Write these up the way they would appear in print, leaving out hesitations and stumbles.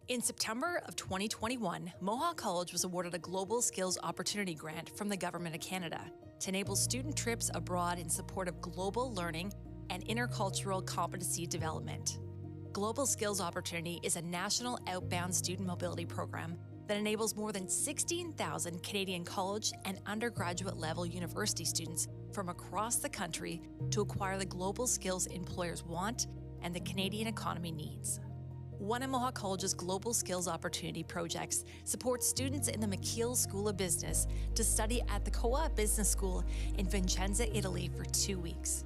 In September of 2021, Mohawk College was awarded a Global Skills Opportunity Grant from the Government of Canada to enable student trips abroad in support of global learning and intercultural competency development. Global Skills Opportunity is a national outbound student mobility program that enables more than 16,000 Canadian college and undergraduate level university students from across the country to acquire the global skills employers want and the Canadian economy needs. One of Mohawk College's Global Skills Opportunity projects supports students in the McKeel School of Business to study at the Co-op Business School in Vicenza, Italy for 2 weeks.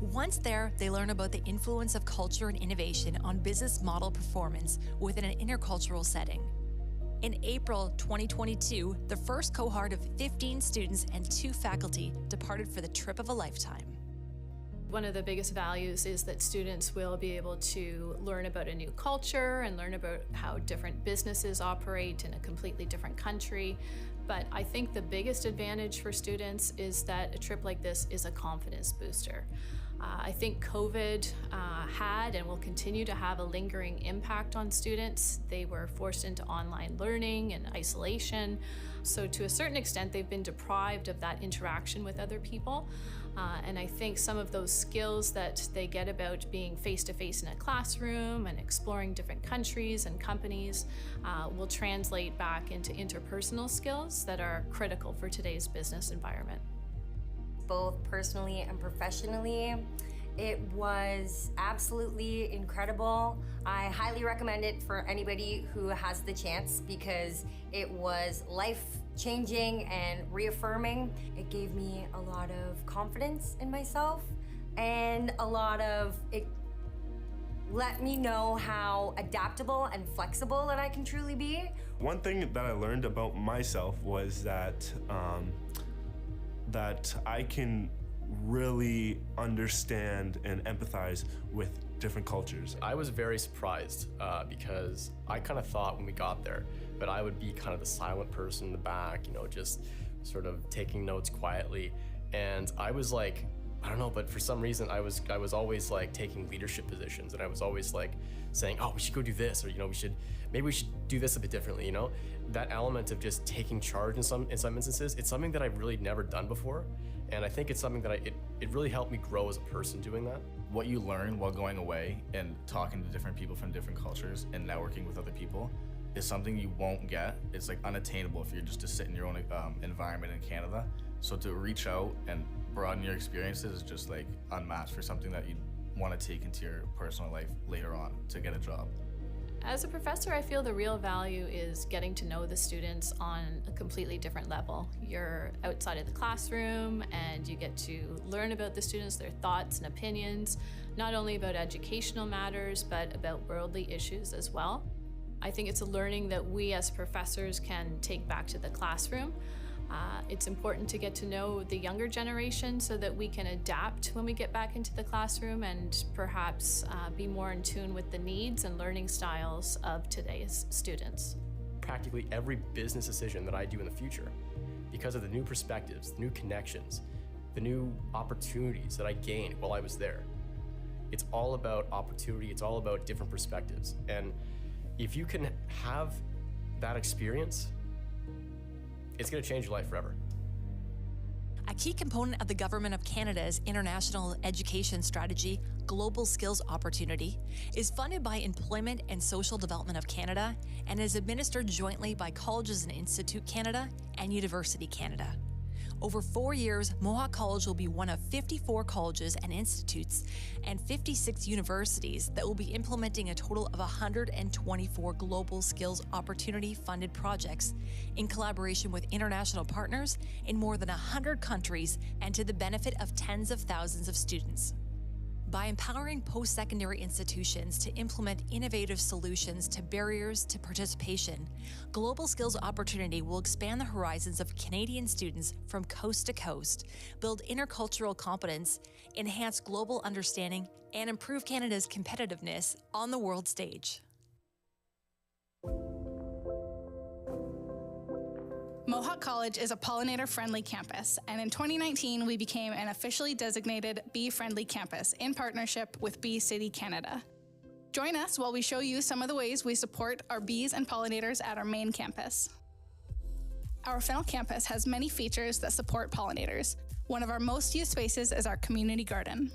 Once there, they learn about the influence of culture and innovation on business model performance within an intercultural setting. In April 2022, the first cohort of 15 students and 2 faculty departed for the trip of a lifetime. One of the biggest values is that students will be able to learn about a new culture and learn about how different businesses operate in a completely different country. But I think the biggest advantage for students is that a trip like this is a confidence booster. I think COVID had and will continue to have a lingering impact on students. They were forced into online learning and isolation. So to a certain extent, they've been deprived of that interaction with other people. And I think some of those skills that they get about being face-to-face in a classroom and exploring different countries and companies will translate back into interpersonal skills that are critical for today's business environment. Both personally and professionally, it was absolutely incredible. I highly recommend it for anybody who has the chance because it was life-changing and reaffirming. It gave me a lot of confidence in myself and it let me know how adaptable and flexible that I can truly be. One thing that I learned about myself was that I can really understand and empathize with different cultures. I was very surprised because I kind of thought when we got there that I would be kind of the silent person in the back, just sort of taking notes quietly. And I was like, I don't know, but for some reason I was always like taking leadership positions, and I was always like saying, oh, we should go do this, or maybe we should do this a bit differently, That element of just taking charge in some instances, it's something that I've really never done before. And I think it's something that it really helped me grow as a person doing that. What you learn while going away and talking to different people from different cultures and networking with other people is something you won't get. It's like unattainable if you're just to sit in your own environment in Canada. So to reach out and broaden your experiences is just like unmatched for something that you want to take into your personal life later on to get a job. As a professor, I feel the real value is getting to know the students on a completely different level. You're outside of the classroom and you get to learn about the students, their thoughts and opinions, not only about educational matters, but about worldly issues as well. I think it's a learning that we as professors can take back to the classroom. It's important to get to know the younger generation so that we can adapt when we get back into the classroom and perhaps be more in tune with the needs and learning styles of today's students. Practically every business decision that I do in the future, because of the new perspectives, the new connections, the new opportunities that I gained while I was there, it's all about opportunity, it's all about different perspectives. And if you can have that experience, it's going to change your life forever. A key component of the Government of Canada's international education strategy, Global Skills Opportunity, is funded by Employment and Social Development of Canada and is administered jointly by Colleges and Institute Canada and University Canada. Over 4 years, Mohawk College will be one of 54 colleges and institutes and 56 universities that will be implementing a total of 124 Global Skills Opportunity funded projects in collaboration with international partners in more than 100 countries and to the benefit of tens of thousands of students. By empowering post-secondary institutions to implement innovative solutions to barriers to participation, Global Skills Opportunity will expand the horizons of Canadian students from coast to coast, build intercultural competence, enhance global understanding, and improve Canada's competitiveness on the world stage. Mohawk College is a Pollinator-friendly campus, and in 2019, we became an officially designated bee-friendly campus in partnership with Bee City Canada. Join us while we show you some of the ways we support our bees and pollinators at our main campus. Our Fennel campus has many features that support pollinators. One of our most used spaces is our community garden.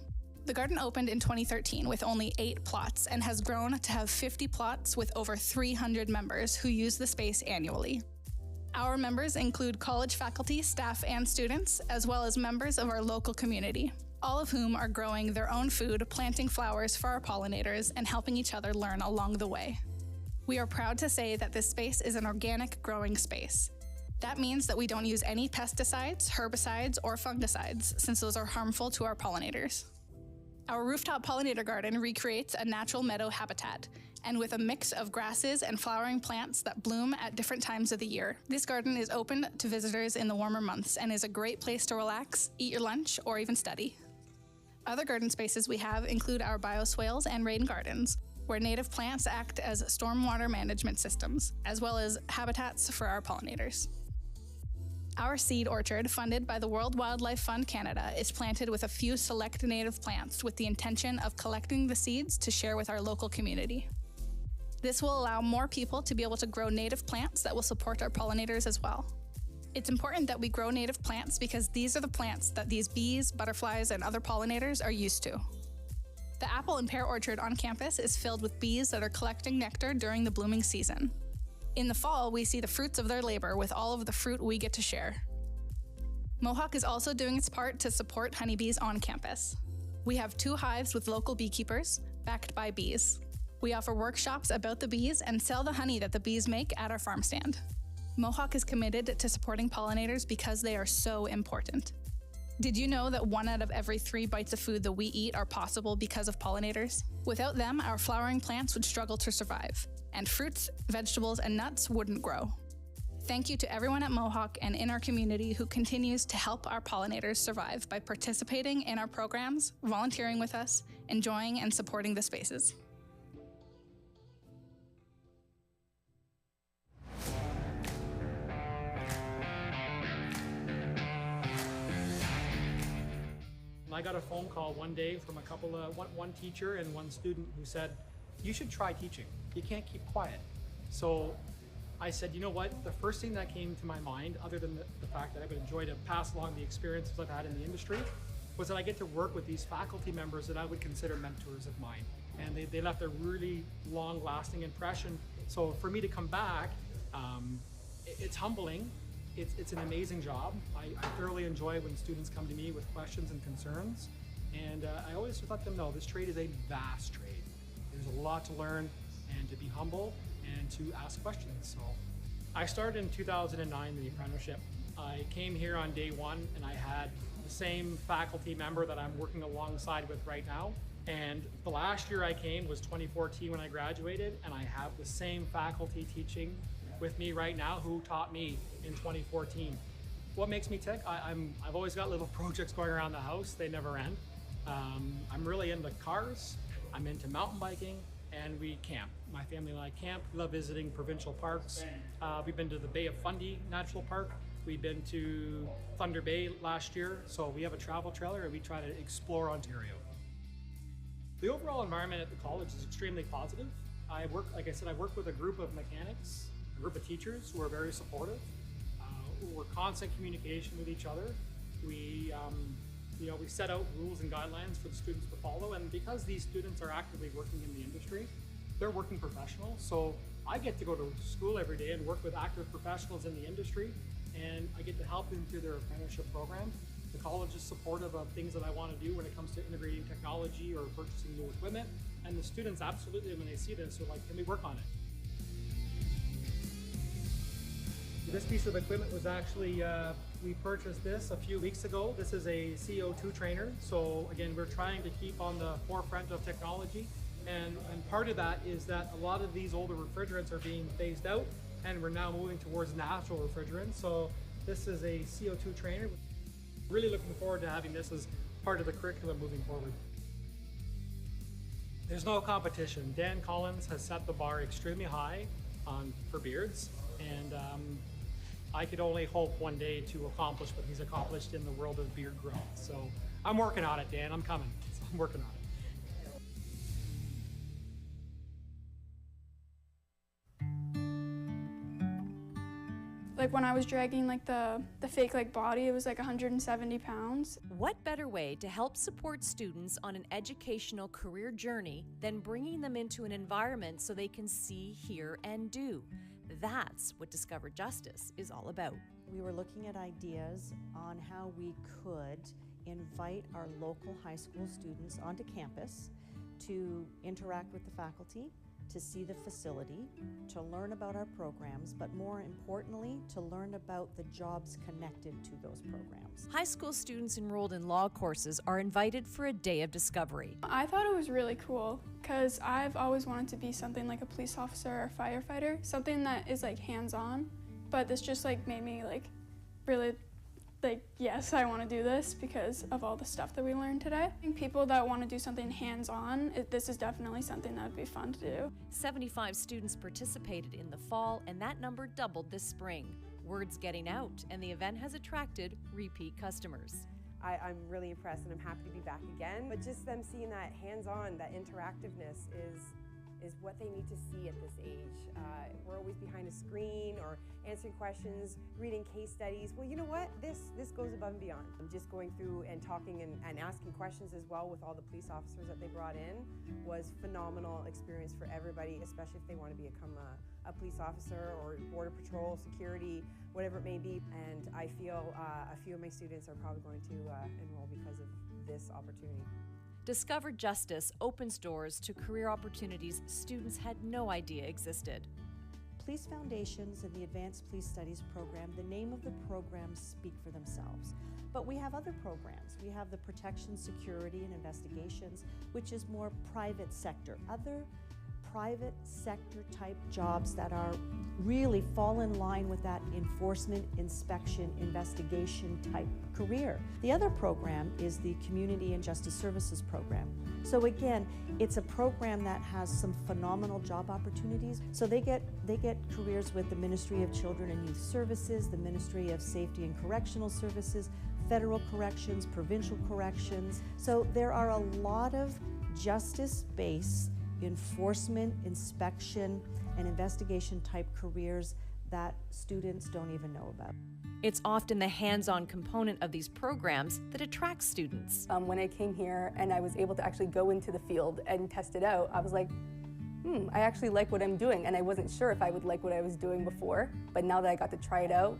The garden opened in 2013 with only 8 plots and has grown to have 50 plots with over 300 members who use the space annually. Our members include college faculty, staff, and students, as well as members of our local community, all of whom are growing their own food, planting flowers for our pollinators, and helping each other learn along the way. We are proud to say that this space is an organic growing space. That means that we don't use any pesticides, herbicides, or fungicides, since those are harmful to our pollinators. Our rooftop pollinator garden recreates a natural meadow habitat, and with a mix of grasses and flowering plants that bloom at different times of the year. This garden is open to visitors in the warmer months and is a great place to relax, eat your lunch, or even study. Other garden spaces we have include our bioswales and rain gardens, where native plants act as stormwater management systems, as well as habitats for our pollinators. Our seed orchard, funded by the World Wildlife Fund Canada, is planted with a few select native plants with the intention of collecting the seeds to share with our local community. This will allow more people to be able to grow native plants that will support our pollinators as well. It's important that we grow native plants because these are the plants that these bees, butterflies, and other pollinators are used to. The apple and pear orchard on campus is filled with bees that are collecting nectar during the blooming season. In the fall, we see the fruits of their labor with all of the fruit we get to share. Mohawk is also doing its part to support honeybees on campus. We have 2 hives with local beekeepers, backed by bees. We offer workshops about the bees and sell the honey that the bees make at our farm stand. Mohawk is committed to supporting pollinators because they are so important. Did you know that 1 out of every 3 bites of food that we eat are possible because of pollinators? Without them, our flowering plants would struggle to survive, and fruits, vegetables, and nuts wouldn't grow. Thank you to everyone at Mohawk and in our community who continues to help our pollinators survive by participating in our programs, volunteering with us, enjoying and supporting the spaces. I got a phone call one day from one teacher and one student who said, "You should try teaching. You can't keep quiet." So I said, you know what? The first thing that came to my mind, other than the fact that I would enjoy to pass along the experiences I've had in the industry, was that I get to work with these faculty members that I would consider mentors of mine. And they left a really long-lasting impression. So for me to come back, it's humbling. It's an amazing job. I thoroughly enjoy when students come to me with questions and concerns. And I always let them know this trade is a vast trade. There's a lot to learn and to be humble and to ask questions. So I started in 2009 the apprenticeship. I came here on day 1 and I had the same faculty member that I'm working alongside with right now. And the last year I came was 2014 when I graduated, and I have the same faculty teaching with me right now who taught me in 2014. What makes me tick? I've always got little projects going around the house. They never end. I'm really into cars. I'm into mountain biking, and we camp. My family and I camp. We love visiting provincial parks. We've been to the Bay of Fundy Natural Park. We've been to Thunder Bay last year. So we have a travel trailer and we try to explore Ontario. The overall environment at the college is extremely positive. Like I said, I work with a group of mechanics, a group of teachers who are very supportive. We're constant communication with each other. We set out rules and guidelines for the students to follow, and because these students are actively working in the industry, they're working professionals. So I get to go to school every day and work with active professionals in the industry, and I get to help them through their apprenticeship program. The college is supportive of things that I want to do when it comes to integrating technology or purchasing new equipment, and the students absolutely, when they see this, are like, can we work on it? This piece of equipment was actually, we purchased this a few weeks ago. This is a CO2 trainer. So again, we're trying to keep on the forefront of technology. And part of that is that a lot of these older refrigerants are being phased out, and we're now moving towards natural refrigerants. So this is a CO2 trainer. Really looking forward to having this as part of the curriculum moving forward. There's no competition. Dan Collins has set the bar extremely high for beards, and I could only hope one day to accomplish what he's accomplished in the world of beard growth. So I'm working on it, Dan. I'm coming. So I'm working on it. Like when I was dragging like the fake like body, it was like 170 pounds. What better way to help support students on an educational career journey than bringing them into an environment so they can see, hear, and do? That's what Discover Justice is all about. We were looking at ideas on how we could invite our local high school students onto campus to interact with the faculty, to see the facility, to learn about our programs, but more importantly, to learn about the jobs connected to those programs. High school students enrolled in law courses are invited for a day of discovery. I thought it was really cool because I've always wanted to be something like a police officer or a firefighter, something that is like hands-on, but this just like made me like really like, yes, I want to do this because of all the stuff that we learned today. I think people that want to do something hands-on, this is definitely something that would be fun to do. 75 students participated in the fall, and that number doubled this spring. Word's getting out, and the event has attracted repeat customers. I'm really impressed, and I'm happy to be back again. But just them seeing that hands-on, that interactiveness is what they need to see at this age. We're always behind a screen or answering questions, reading case studies. Well, you know what? This goes above and beyond. Just going through and talking and asking questions as well with all the police officers that they brought in was phenomenal experience for everybody, especially if they want to become a police officer or border patrol, security, whatever it may be. And I feel a few of my students are probably going to enroll because of this opportunity. Discover Justice opens doors to career opportunities students had no idea existed. Police Foundations and the Advanced Police Studies program, the name of the programs speak for themselves. But we have other programs. We have the Protection, Security, and Investigations, which is more private sector. Other private sector type jobs that are really fall in line with that enforcement, inspection, investigation type career. The other program is the Community and Justice Services program. So again, it's a program that has some phenomenal job opportunities. So they get careers with the Ministry of Children and Youth Services, the Ministry of Safety and Correctional Services, federal corrections, provincial corrections. So there are a lot of justice-based enforcement, inspection, and investigation type careers that students don't even know about. It's often the hands-on component of these programs that attracts students. When I came here and I was able to actually go into the field and test it out, I was like, I actually like what I'm doing, and I wasn't sure if I would like what I was doing before, but now that I got to try it out,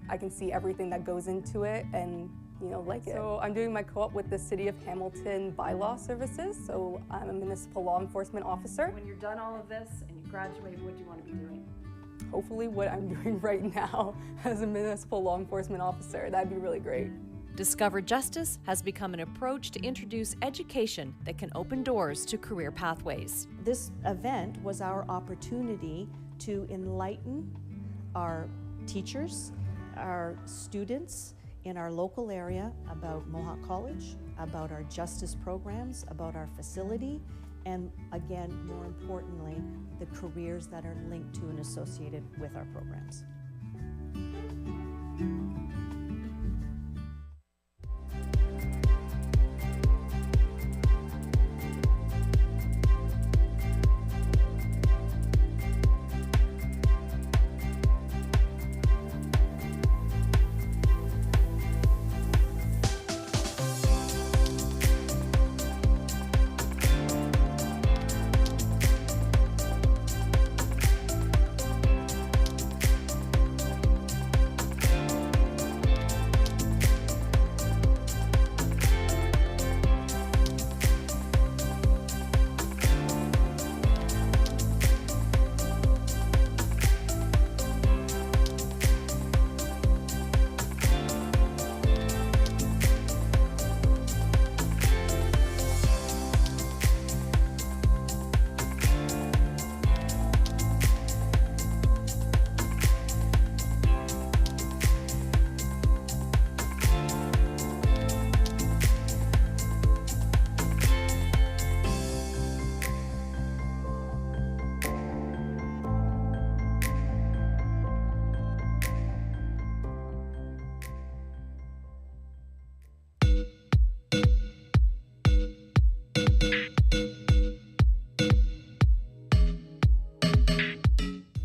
I can see everything that goes into it and like it. So I'm doing my co-op with the City of Hamilton Bylaw Services, so I'm a municipal law enforcement officer. When you're done all of this and you graduate, what do you want to be doing? Hopefully what I'm doing right now as a municipal law enforcement officer. That'd be really great. Discover Justice has become an approach to introduce education that can open doors to career pathways. This event was our opportunity to enlighten our teachers, our students in our local area about Mohawk College, about our justice programs, about our facility, and again, more importantly, the careers that are linked to and associated with our programs.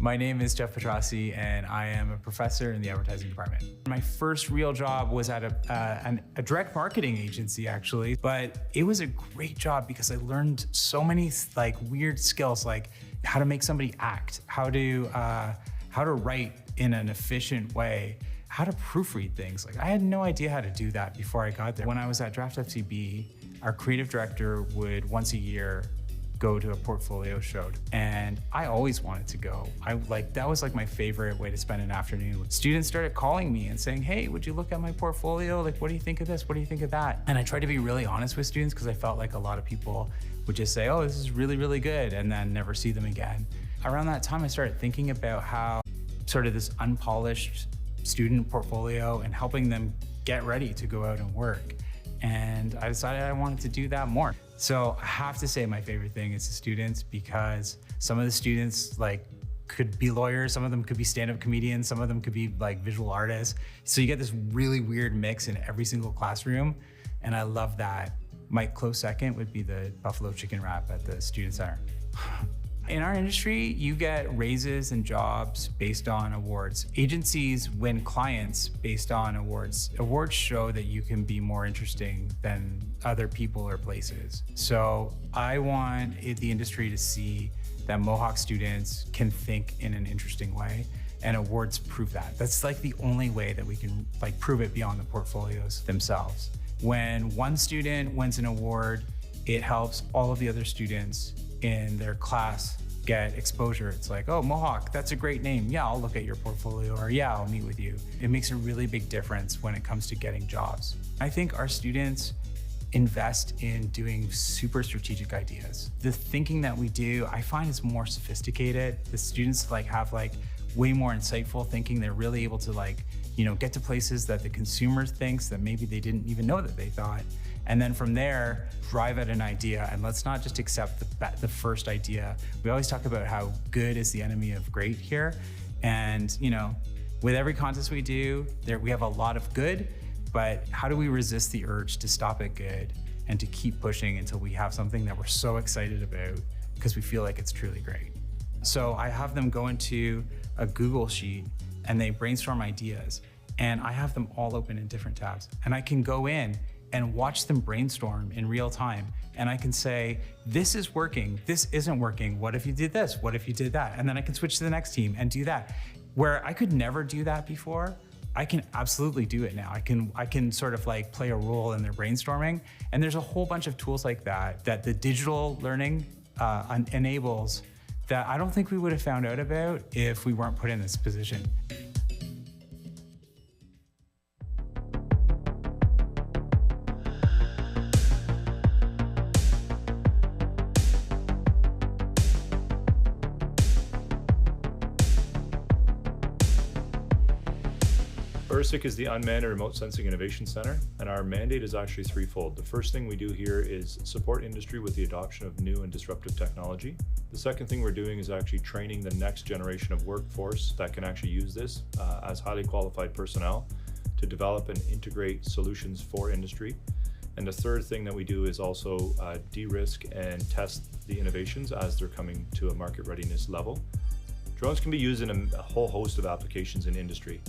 My name is Jeff Petrossi, and I am a professor in the advertising department. My first real job was at a direct marketing agency, actually, but it was a great job because I learned so many like weird skills, like how to make somebody act, how to write in an efficient way, how to proofread things. Like I had no idea how to do that before I got there. When I was at Draft FTB, our creative director would once a year go to a portfolio show, and I always wanted to go. That was like my favorite way to spend an afternoon. Students started calling me and saying, hey, would you look at my portfolio? Like, what do you think of this? What do you think of that? And I tried to be really honest with students because I felt like a lot of people would just say, oh, this is really, really good, and then never see them again. Around that time, I started thinking about how sort of this unpolished student portfolio and helping them get ready to go out and work. And I decided I wanted to do that more. So I have to say my favorite thing is the students, because some of the students like could be lawyers, some of them could be stand-up comedians, some of them could be like visual artists. So you get this really weird mix in every single classroom, and I love that. My close second would be the buffalo chicken wrap at the student center. In our industry, you get raises and jobs based on awards. Agencies win clients based on awards. Awards show that you can be more interesting than other people or places. So I want the industry to see that Mohawk students can think in an interesting way, and awards prove that. That's like the only way that we can like prove it beyond the portfolios themselves. When one student wins an award, it helps all of the other students in their class get exposure. It's like, oh, Mohawk, that's a great name. Yeah, I'll look at your portfolio, or yeah, I'll meet with you. It makes a really big difference when it comes to getting jobs. I think our students invest in doing super strategic ideas. The thinking that we do, I find, is more sophisticated. The students have way more insightful thinking. They're really able to get to places that the consumer thinks that maybe they didn't even know that they thought. And then from there, drive at an idea, and let's not just accept the first idea. We always talk about how good is the enemy of great here. And with every contest we do, we have a lot of good, but how do we resist the urge to stop at good and to keep pushing until we have something that we're so excited about because we feel like it's truly great? So I have them go into a Google sheet and they brainstorm ideas, and I have them all open in different tabs, and I can go in and watch them brainstorm in real time. And I can say, this is working, this isn't working. What if you did this? What if you did that? And then I can switch to the next team and do that. Where I could never do that before, I can absolutely do it now. I can sort of play a role in their brainstorming. And there's a whole bunch of tools like that the digital learning enables that I don't think we would have found out about if we weren't put in this position. URSIC is the Unmanned and Remote Sensing Innovation Center, and our mandate is actually threefold. The first thing we do here is support industry with the adoption of new and disruptive technology. The second thing we're doing is actually training the next generation of workforce that can actually use this as highly qualified personnel to develop and integrate solutions for industry. And the third thing that we do is also de-risk and test the innovations as they're coming to a market readiness level. Drones can be used in a whole host of applications in industry.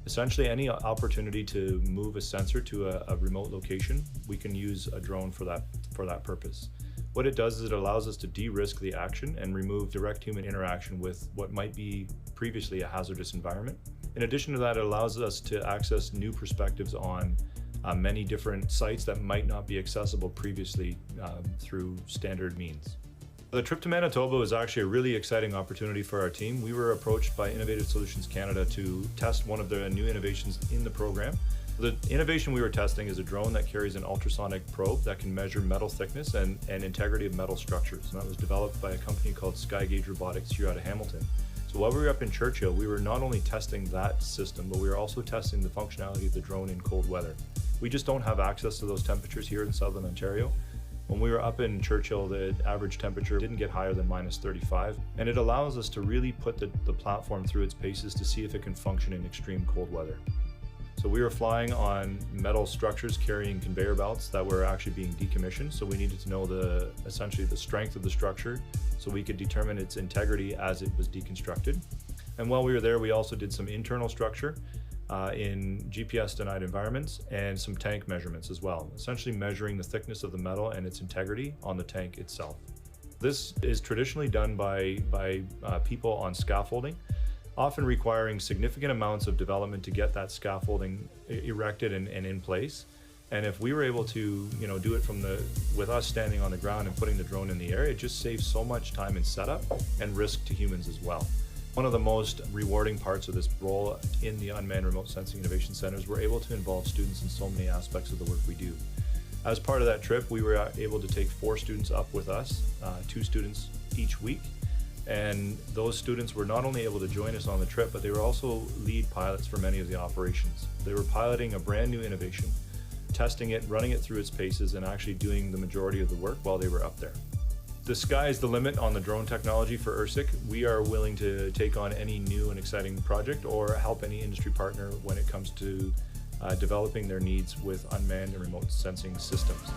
Essentially, any opportunity to move a sensor to a remote location, we can use a drone for that purpose. What it does is it allows us to de-risk the action and remove direct human interaction with what might be previously a hazardous environment. In addition to that, it allows us to access new perspectives on many different sites that might not be accessible previously through standard means. The trip to Manitoba was actually a really exciting opportunity for our team. We were approached by Innovative Solutions Canada to test one of their new innovations in the program. The innovation we were testing is a drone that carries an ultrasonic probe that can measure metal thickness and integrity of metal structures. And that was developed by a company called Skygauge Robotics here out of Hamilton. So while we were up in Churchill, we were not only testing that system, but we were also testing the functionality of the drone in cold weather. We just don't have access to those temperatures here in Southern Ontario. When we were up in Churchill, the average temperature didn't get higher than -35, and it allows us to really put the platform through its paces to see if it can function in extreme cold weather. So we were flying on metal structures carrying conveyor belts that were actually being decommissioned, so we needed to know essentially the strength of the structure so we could determine its integrity as it was deconstructed. And while we were there, we also did some internal structure in GPS denied environments and some tank measurements as well, essentially measuring the thickness of the metal and its integrity on the tank itself. This is traditionally done by people on scaffolding, often requiring significant amounts of development to get that scaffolding erected and in place. And if we were able to, do it with us standing on the ground and putting the drone in the air, it just saves so much time in setup and risk to humans as well. One of the most rewarding parts of this role in the Unmanned Remote Sensing Innovation Center is we're able to involve students in so many aspects of the work we do. As part of that trip, we were able to take 4 students up with us, 2 students each week. And those students were not only able to join us on the trip, but they were also lead pilots for many of the operations. They were piloting a brand new innovation, testing it, running it through its paces, and actually doing the majority of the work while they were up there. The sky is the limit on the drone technology for ERSIC. We are willing to take on any new and exciting project or help any industry partner when it comes to developing their needs with unmanned and remote sensing systems.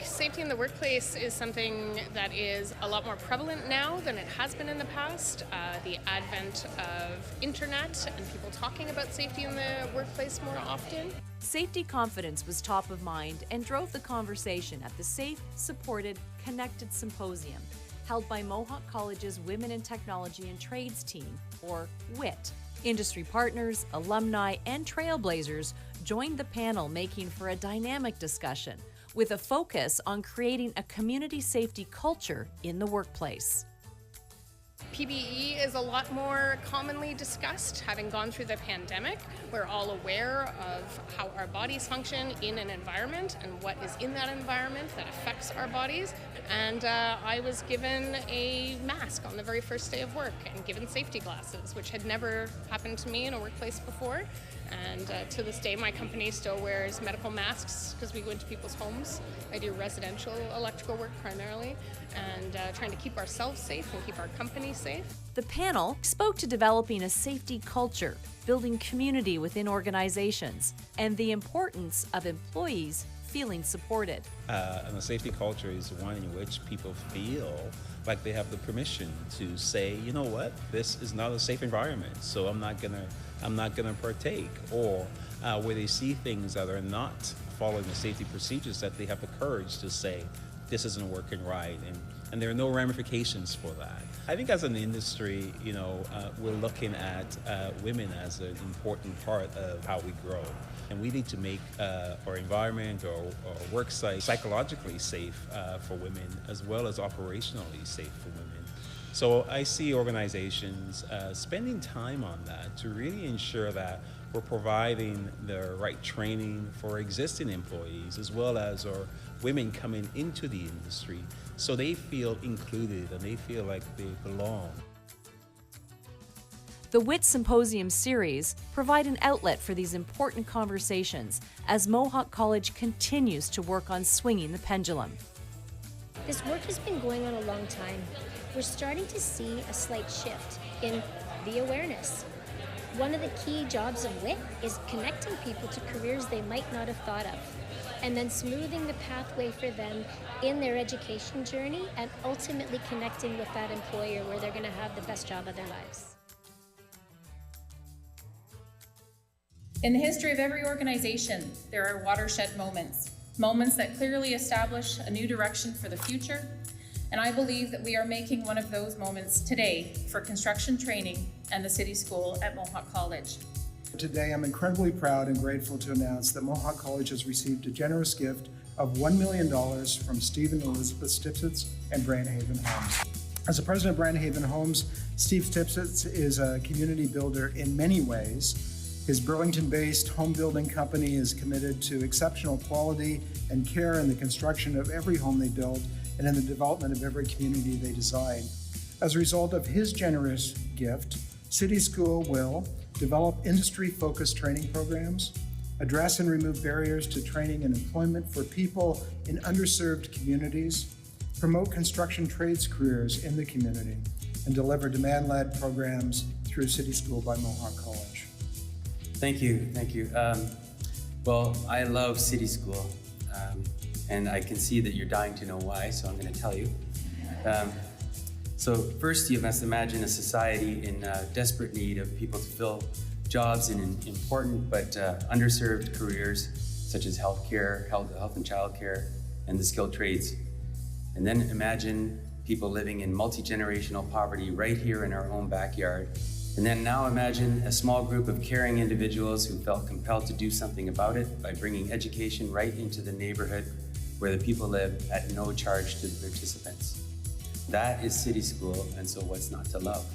Safety in the workplace is something that is a lot more prevalent now than it has been in the past. The advent of internet and people talking about safety in the workplace more often. Safety confidence was top of mind and drove the conversation at the Safe, Supported, Connected Symposium, held by Mohawk College's Women in Technology and Trades team, or WIT. Industry partners, alumni, and trailblazers joined the panel, making for a dynamic discussion with a focus on creating a community safety culture in the workplace. PBE is a lot more commonly discussed. Having gone through the pandemic, we're all aware of how our bodies function in an environment and what is in that environment that affects our bodies. And I was given a mask on the very first day of work and given safety glasses, which had never happened to me in a workplace before. And to this day, my company still wears medical masks because we go into people's homes. I do residential electrical work primarily, and trying to keep ourselves safe and keep our company safe. The panel spoke to developing a safety culture, building community within organizations, and the importance of employees feeling supported. And a safety culture is one in which people feel like they have the permission to say, you know what, this is not a safe environment, so I'm not gonna partake, or where they see things that are not following the safety procedures, that they have the courage to say, this isn't working right, and there are no ramifications for that. I think as an industry, we're looking at women as an important part of how we grow. And we need to make our environment or work site psychologically safe for women, as well as operationally safe for women. So I see organizations spending time on that to really ensure that we're providing the right training for existing employees, as well as our women coming into the industry, so they feel included and they feel like they belong. The WIT Symposium series provide an outlet for these important conversations as Mohawk College continues to work on swinging the pendulum. This work has been going on a long time. We're starting to see a slight shift in the awareness. One of the key jobs of WIT is connecting people to careers they might not have thought of, and then smoothing the pathway for them in their education journey, and ultimately connecting with that employer where they're going to have the best job of their lives. In the history of every organization, there are watershed moments, moments that clearly establish a new direction for the future, and I believe that we are making one of those moments today for construction training and the City School at Mohawk College. Today, I'm incredibly proud and grateful to announce that Mohawk College has received a generous gift of $1 million from Steve and Elizabeth Stipsitz and Brandhaven Homes. As the president of Brandhaven Homes, Steve Stipsitz is a community builder in many ways. His Burlington-based home building company is committed to exceptional quality and care in the construction of every home they build and in the development of every community they design. As a result of his generous gift, City School will develop industry-focused training programs, address and remove barriers to training and employment for people in underserved communities, promote construction trades careers in the community, and deliver demand-led programs through City School by Mohawk College. Thank you. Well, I love City School, and I can see that you're dying to know why, so I'm going to tell you. So first, you must imagine a society in desperate need of people to fill jobs in important but underserved careers, such as healthcare, health and childcare, and the skilled trades. And then imagine people living in multi-generational poverty right here in our own backyard. And then now imagine a small group of caring individuals who felt compelled to do something about it by bringing education right into the neighborhood where the people live at no charge to the participants. That is City School, and so what's not to love?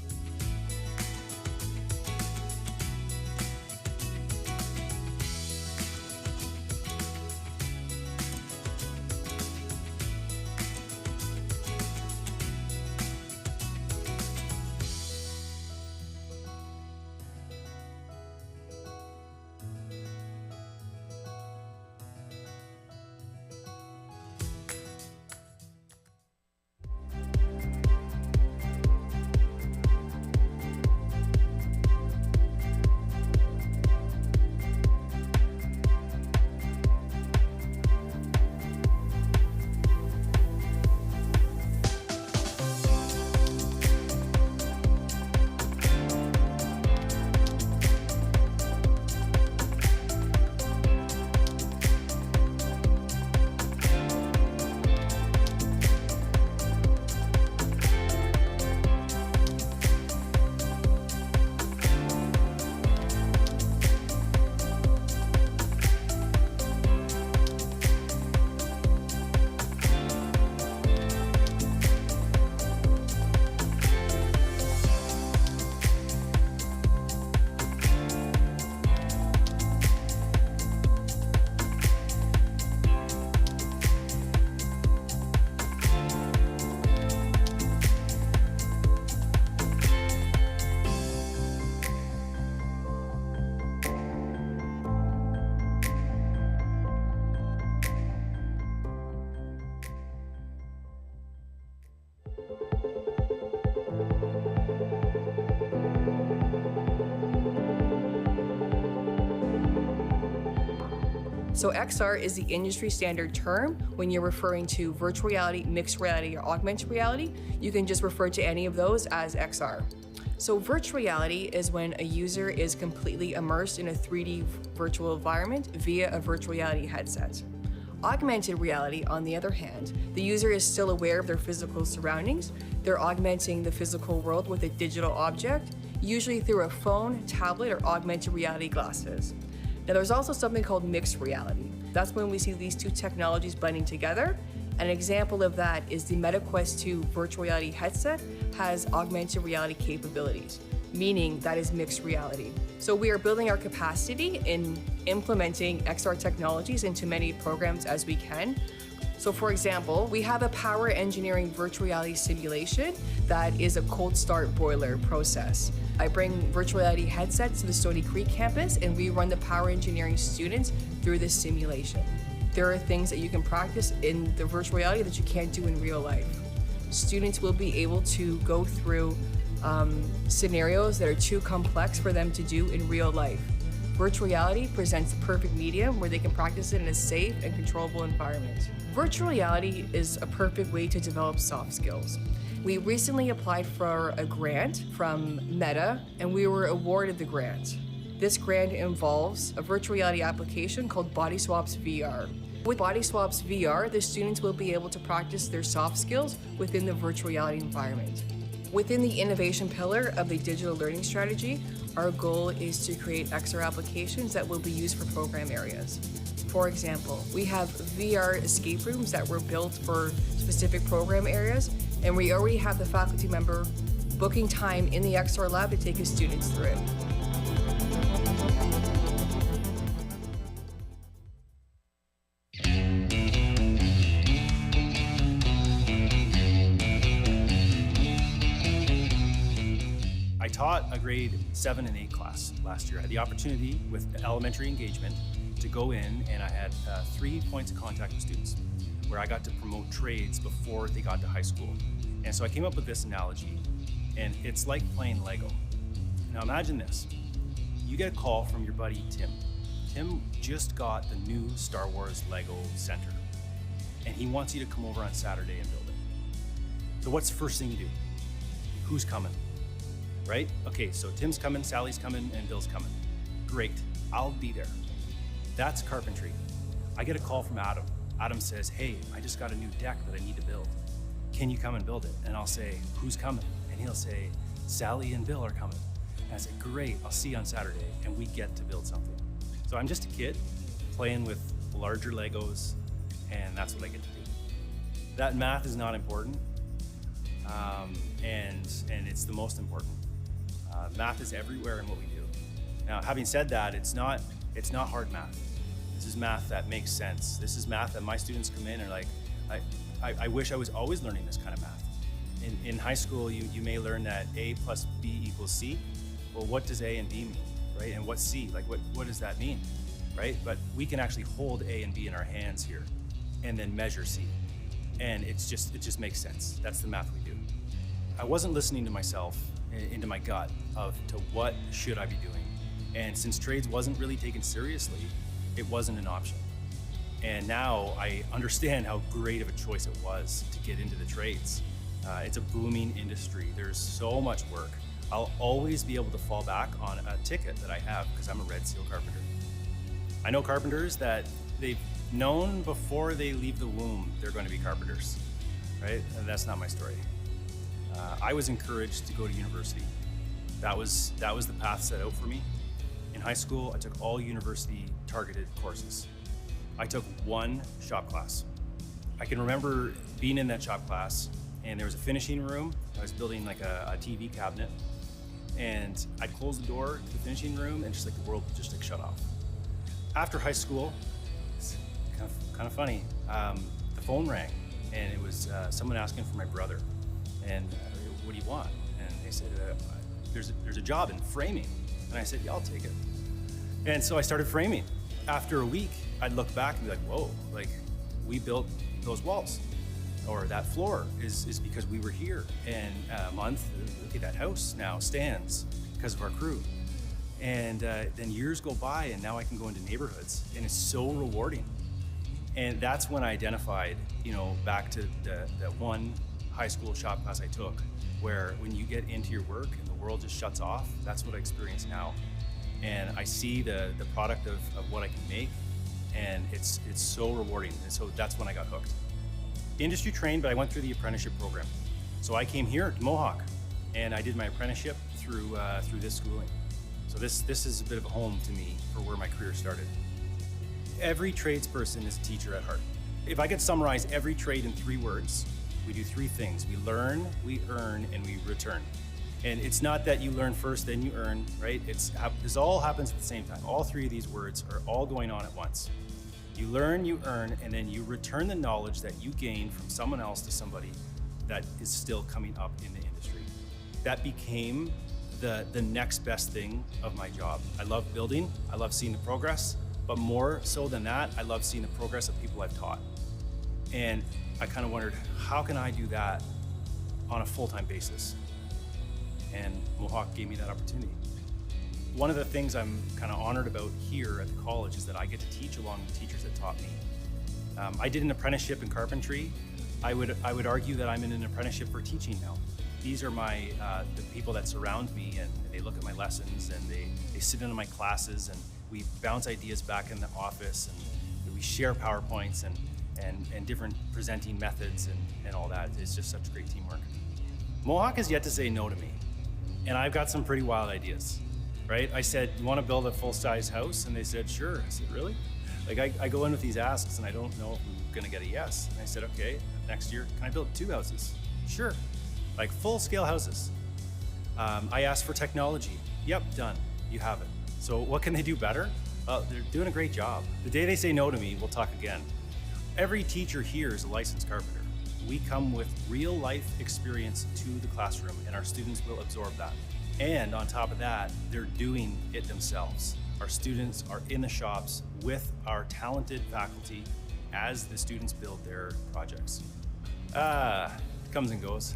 So XR is the industry standard term when you're referring to virtual reality, mixed reality, or augmented reality. You can just refer to any of those as XR. So virtual reality is when a user is completely immersed in a 3D virtual environment via a virtual reality headset. Augmented reality, on the other hand, the user is still aware of their physical surroundings. They're augmenting the physical world with a digital object, usually through a phone, tablet, or augmented reality glasses. Now there's also something called mixed reality. That's when we see these two technologies blending together. An example of that is the Meta Quest 2 virtual reality headset has augmented reality capabilities, meaning that is mixed reality. So we are building our capacity in implementing XR technologies into many programs as we can. So for example, we have a power engineering virtual reality simulation that is a cold start boiler process. I bring virtual reality headsets to the Stony Creek campus and we run the power engineering students through this simulation. There are things that you can practice in the virtual reality that you can't do in real life. Students will be able to go through scenarios that are too complex for them to do in real life. Virtual reality presents the perfect medium where they can practice it in a safe and controllable environment. Virtual reality is a perfect way to develop soft skills. We recently applied for a grant from Meta and we were awarded the grant. This grant involves a virtual reality application called Body Swaps VR. With Body Swaps VR, the students will be able to practice their soft skills within the virtual reality environment. Within the innovation pillar of the digital learning strategy, our goal is to create XR applications that will be used for program areas. For example, we have VR escape rooms that were built for specific program areas, and we already have the faculty member booking time in the XR lab to take his students through it. I taught a grade 7 and 8 class last year. I had the opportunity with elementary engagement to go in, and I had 3 points of contact with students where I got to promote trades before they got to high school. And so I came up with this analogy, and it's like playing Lego. Now imagine this. You get a call from your buddy Tim. Tim just got the new Star Wars Lego Center, and he wants you to come over on Saturday and build it. So what's the first thing you do? Who's coming? Right? Okay, so Tim's coming, Sally's coming, and Bill's coming. Great, I'll be there. That's carpentry. I get a call from Adam. Adam says, hey, I just got a new deck that I need to build. Can you come and build it? And I'll say, who's coming? And he'll say, Sally and Bill are coming. And I say, great, I'll see you on Saturday. And we get to build something. So I'm just a kid playing with larger Legos, and that's what I get to do. That math is not important, and it's the most important. Math is everywhere in what we do. Now, having said that, it's not hard math. This is math that makes sense. This is math that my students come in and are like, I wish I was always learning this kind of math. In high school, you may learn that A plus B equals C. Well, what does A and B mean, right? And what's C? Like, what does that mean, right? But we can actually hold A and B in our hands here and then measure C. And it just makes sense. That's the math we do. I wasn't listening to myself, into my gut to what should I be doing. And since trades wasn't really taken seriously, it wasn't an option. And now I understand how great of a choice it was to get into the trades. It's a booming industry. There's so much work. I'll always be able to fall back on a ticket that I have because I'm a Red Seal carpenter. I know carpenters that they've known before they leave the womb they're going to be carpenters, right? And that's not my story. I was encouraged to go to university. That was the path set out for me. In high school, I took all university targeted courses. I took one shop class. I can remember being in that shop class, and there was a finishing room. I was building like a TV cabinet, and I'd close the door to the finishing room, and just like the world would just like shut off. After high school, it's kind of funny. The phone rang, and it was someone asking for my brother. And what do you want? And they said, there's a job in framing. And I said, yeah, I'll take it. And so I started framing. After a week, I'd look back and be like, whoa, like we built those walls. Or that floor is because we were here. And a month, look at that house now stands because of our crew. And then years go by, and now I can go into neighborhoods, and it's so rewarding. And that's when I identified, back to the one high school shop class I took, where when you get into your work and the world just shuts off, that's what I experience now. And I see the product of what I can make, and it's so rewarding. And so that's when I got hooked. Industry trained, but I went through the apprenticeship program. So I came here to Mohawk, and I did my apprenticeship through this schooling. So this is a bit of a home to me for where my career started. Every tradesperson is a teacher at heart. If I could summarize every trade in 3 words, we do 3 things. We learn, we earn, and we return. And it's not that you learn first, then you earn, right? This all happens at the same time. All 3 of these words are all going on at once. You learn, you earn, and then you return the knowledge that you gain from someone else to somebody that is still coming up in the industry. That became the next best thing of my job. I love building, I love seeing the progress, but more so than that, I love seeing the progress of people I've taught. And I kind of wondered, how can I do that on a full-time basis? And Mohawk gave me that opportunity. One of the things I'm kind of honored about here at the college is that I get to teach along the teachers that taught me. I did an apprenticeship in carpentry. I would argue that I'm in an apprenticeship for teaching now. these are my the people that surround me, and they look at my lessons, and they sit in my classes, and we bounce ideas back in the office, and we share PowerPoints and different presenting methods and all that. It's just such great teamwork. Mohawk has yet to say no to me, and I've got some pretty wild ideas, right? I said, you want to build a full-size house? And they said, sure. I said, really? Like, I go in with these asks, and I don't know if we're going to get a yes. And I said, okay, next year, can I build 2 houses? Sure. Like, full-scale houses. I asked for technology. Yep, done. You have it. So what can they do better? They're doing a great job. The day they say no to me, we'll talk again. Every teacher here is a licensed carpenter. We come with real life experience to the classroom, and our students will absorb that. And on top of that, they're doing it themselves. Our students are in the shops with our talented faculty as the students build their projects. It comes and goes.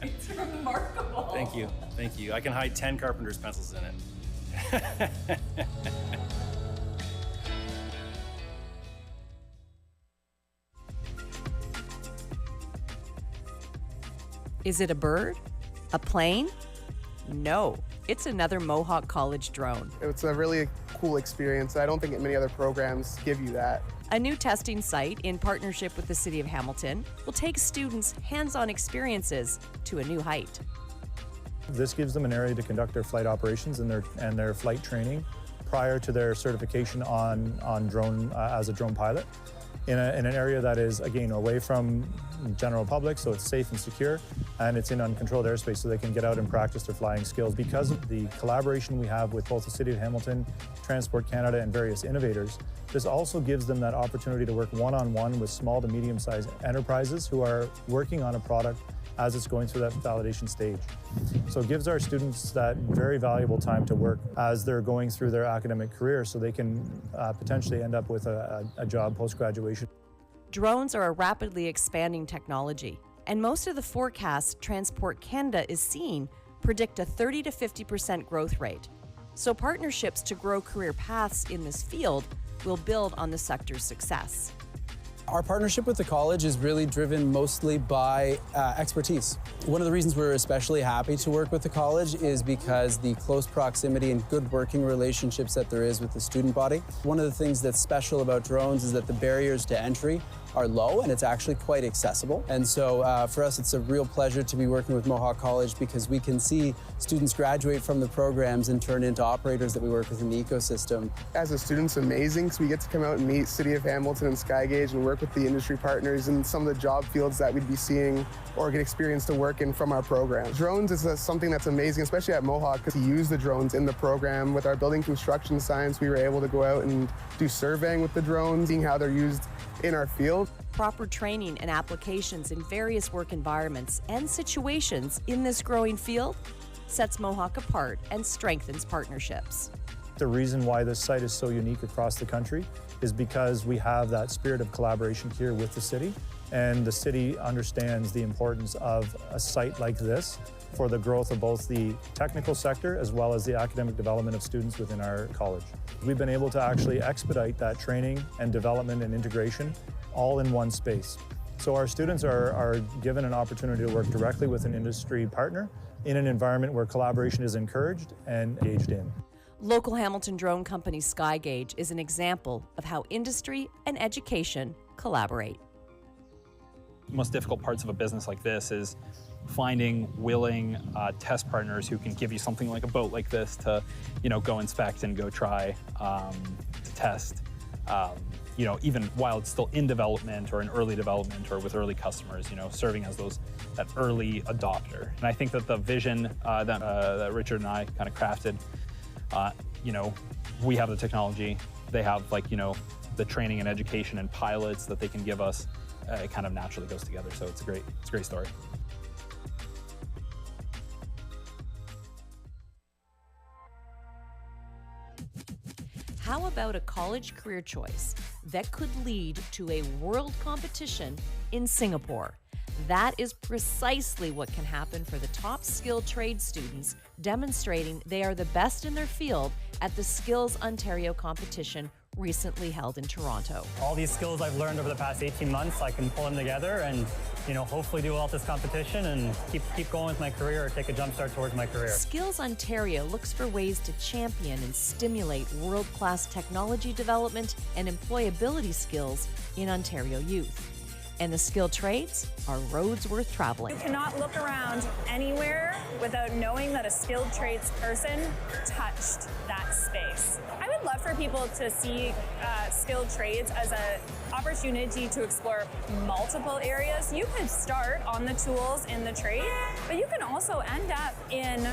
It's remarkable. Thank you, thank you. I can hide 10 carpenter's pencils in it. Is it a bird? A plane? No, it's another Mohawk College drone. It's a really cool experience. I don't think many other programs give you that. A new testing site in partnership with the City of Hamilton will take students' hands-on experiences to a new height. This gives them an area to conduct their flight operations and their flight training prior to their certification on drone as a drone pilot in an area that is, again, away from general public, so it's safe and secure, and it's in uncontrolled airspace so they can get out and practice their flying skills. Because of the collaboration we have with both the City of Hamilton, Transport Canada, and various innovators, this also gives them that opportunity to work one-on-one with small to medium-sized enterprises who are working on a product as it's going through that validation stage. So it gives our students that very valuable time to work as they're going through their academic career so they can potentially end up with a job post-graduation. Drones are a rapidly expanding technology, and most of the forecasts Transport Canada is seeing predict a 30 to 50% growth rate. So partnerships to grow career paths in this field will build on the sector's success. Our partnership with the college is really driven mostly by expertise. One of the reasons we're especially happy to work with the college is because the close proximity and good working relationships that there is with the student body. One of the things that's special about drones is that the barriers to entry are low and it's actually quite accessible. And so for us, it's a real pleasure to be working with Mohawk College because we can see students graduate from the programs and turn into operators that we work with in the ecosystem. As a student, it's amazing because we get to come out and meet City of Hamilton and Skygauge and work with the industry partners in some of the job fields that we'd be seeing or get experience to work in from our program. Drones is something that's amazing, especially at Mohawk, because we use the drones in the program. With our building construction science, we were able to go out and do surveying with the drones, seeing how they're used in our field. Proper training and applications in various work environments and situations in this growing field sets Mohawk apart and strengthens partnerships. The reason why this site is so unique across the country is because we have that spirit of collaboration here with the city, and the city understands the importance of a site like this for the growth of both the technical sector as well as the academic development of students within our college. We've been able to actually expedite that training and development and integration all in one space. So our students are given an opportunity to work directly with an industry partner in an environment where collaboration is encouraged and engaged in. Local Hamilton drone company Skygauge is an example of how industry and education collaborate. The most difficult parts of a business like this is finding willing test partners who can give you something like a boat like this to, go inspect and go try to test. Even while it's still in development or in early development or with early customers, serving as that early adopter. And I think that the vision that Richard and I kind of crafted, we have the technology, they have the training and education and pilots that they can give us. It kind of naturally goes together. So it's a great story. How about a college career choice that could lead to a world competition in Singapore? That is precisely what can happen for the top skilled trade students demonstrating they are the best in their field at the Skills Ontario competition recently held in Toronto. All these skills I've learned over the past 18 months, I can pull them together and, hopefully do well at this competition and keep going with my career or take a jump start towards my career. Skills Ontario looks for ways to champion and stimulate world-class technology development and employability skills in Ontario youth. And the skilled trades are roads worth traveling. You cannot look around anywhere without knowing that a skilled trades person touched that space. I would love for people to see skilled trades as an opportunity to explore multiple areas. You could start on the tools in the trade, but you can also end up in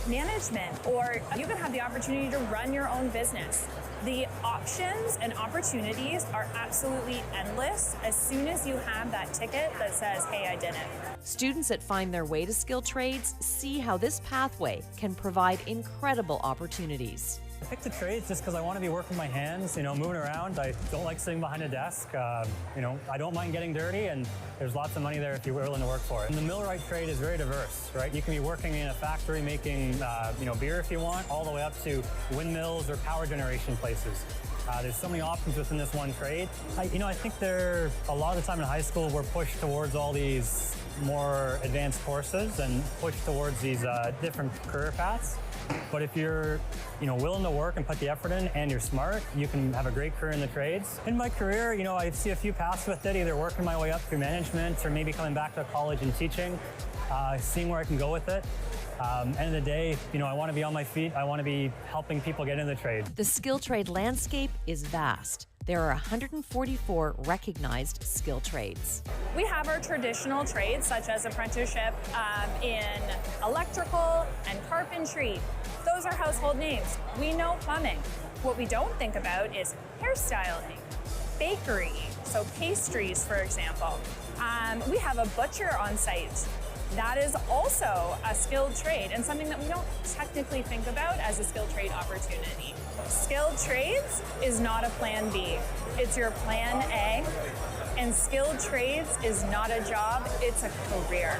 management, or you can have the opportunity to run your own business. The options and opportunities are absolutely endless as soon as you have that ticket that says, hey, I did it. Students that find their way to skilled trades see how this pathway can provide incredible opportunities. I picked the trades just because I want to be working my hands, moving around. I don't like sitting behind a desk. I don't mind getting dirty, and there's lots of money there if you're willing to work for it. And the millwright trade is very diverse, right? You can be working in a factory making, beer if you want, all the way up to windmills or power generation places. There's so many options within this one trade. I think a lot of the time in high school, we're pushed towards all these more advanced courses and pushed towards these different career paths. But if you're, willing to work and put the effort in and you're smart, you can have a great career in the trades. In my career, I see a few paths with it, either working my way up through management or maybe coming back to college and teaching, seeing where I can go with it. End of the day, I want to be on my feet. I want to be helping people get into the trade. The skill trade landscape is vast. There are 144 recognized skill trades. We have our traditional trades, such as apprenticeship in electrical and carpentry. Those are household names. We know plumbing. What we don't think about is hairstyling, bakery, so pastries, for example. We have a butcher on site. That is also a skilled trade and something that we don't technically think about as a skilled trade opportunity. Skilled trades is not a plan B. It's your plan A. And skilled trades is not a job, it's a career.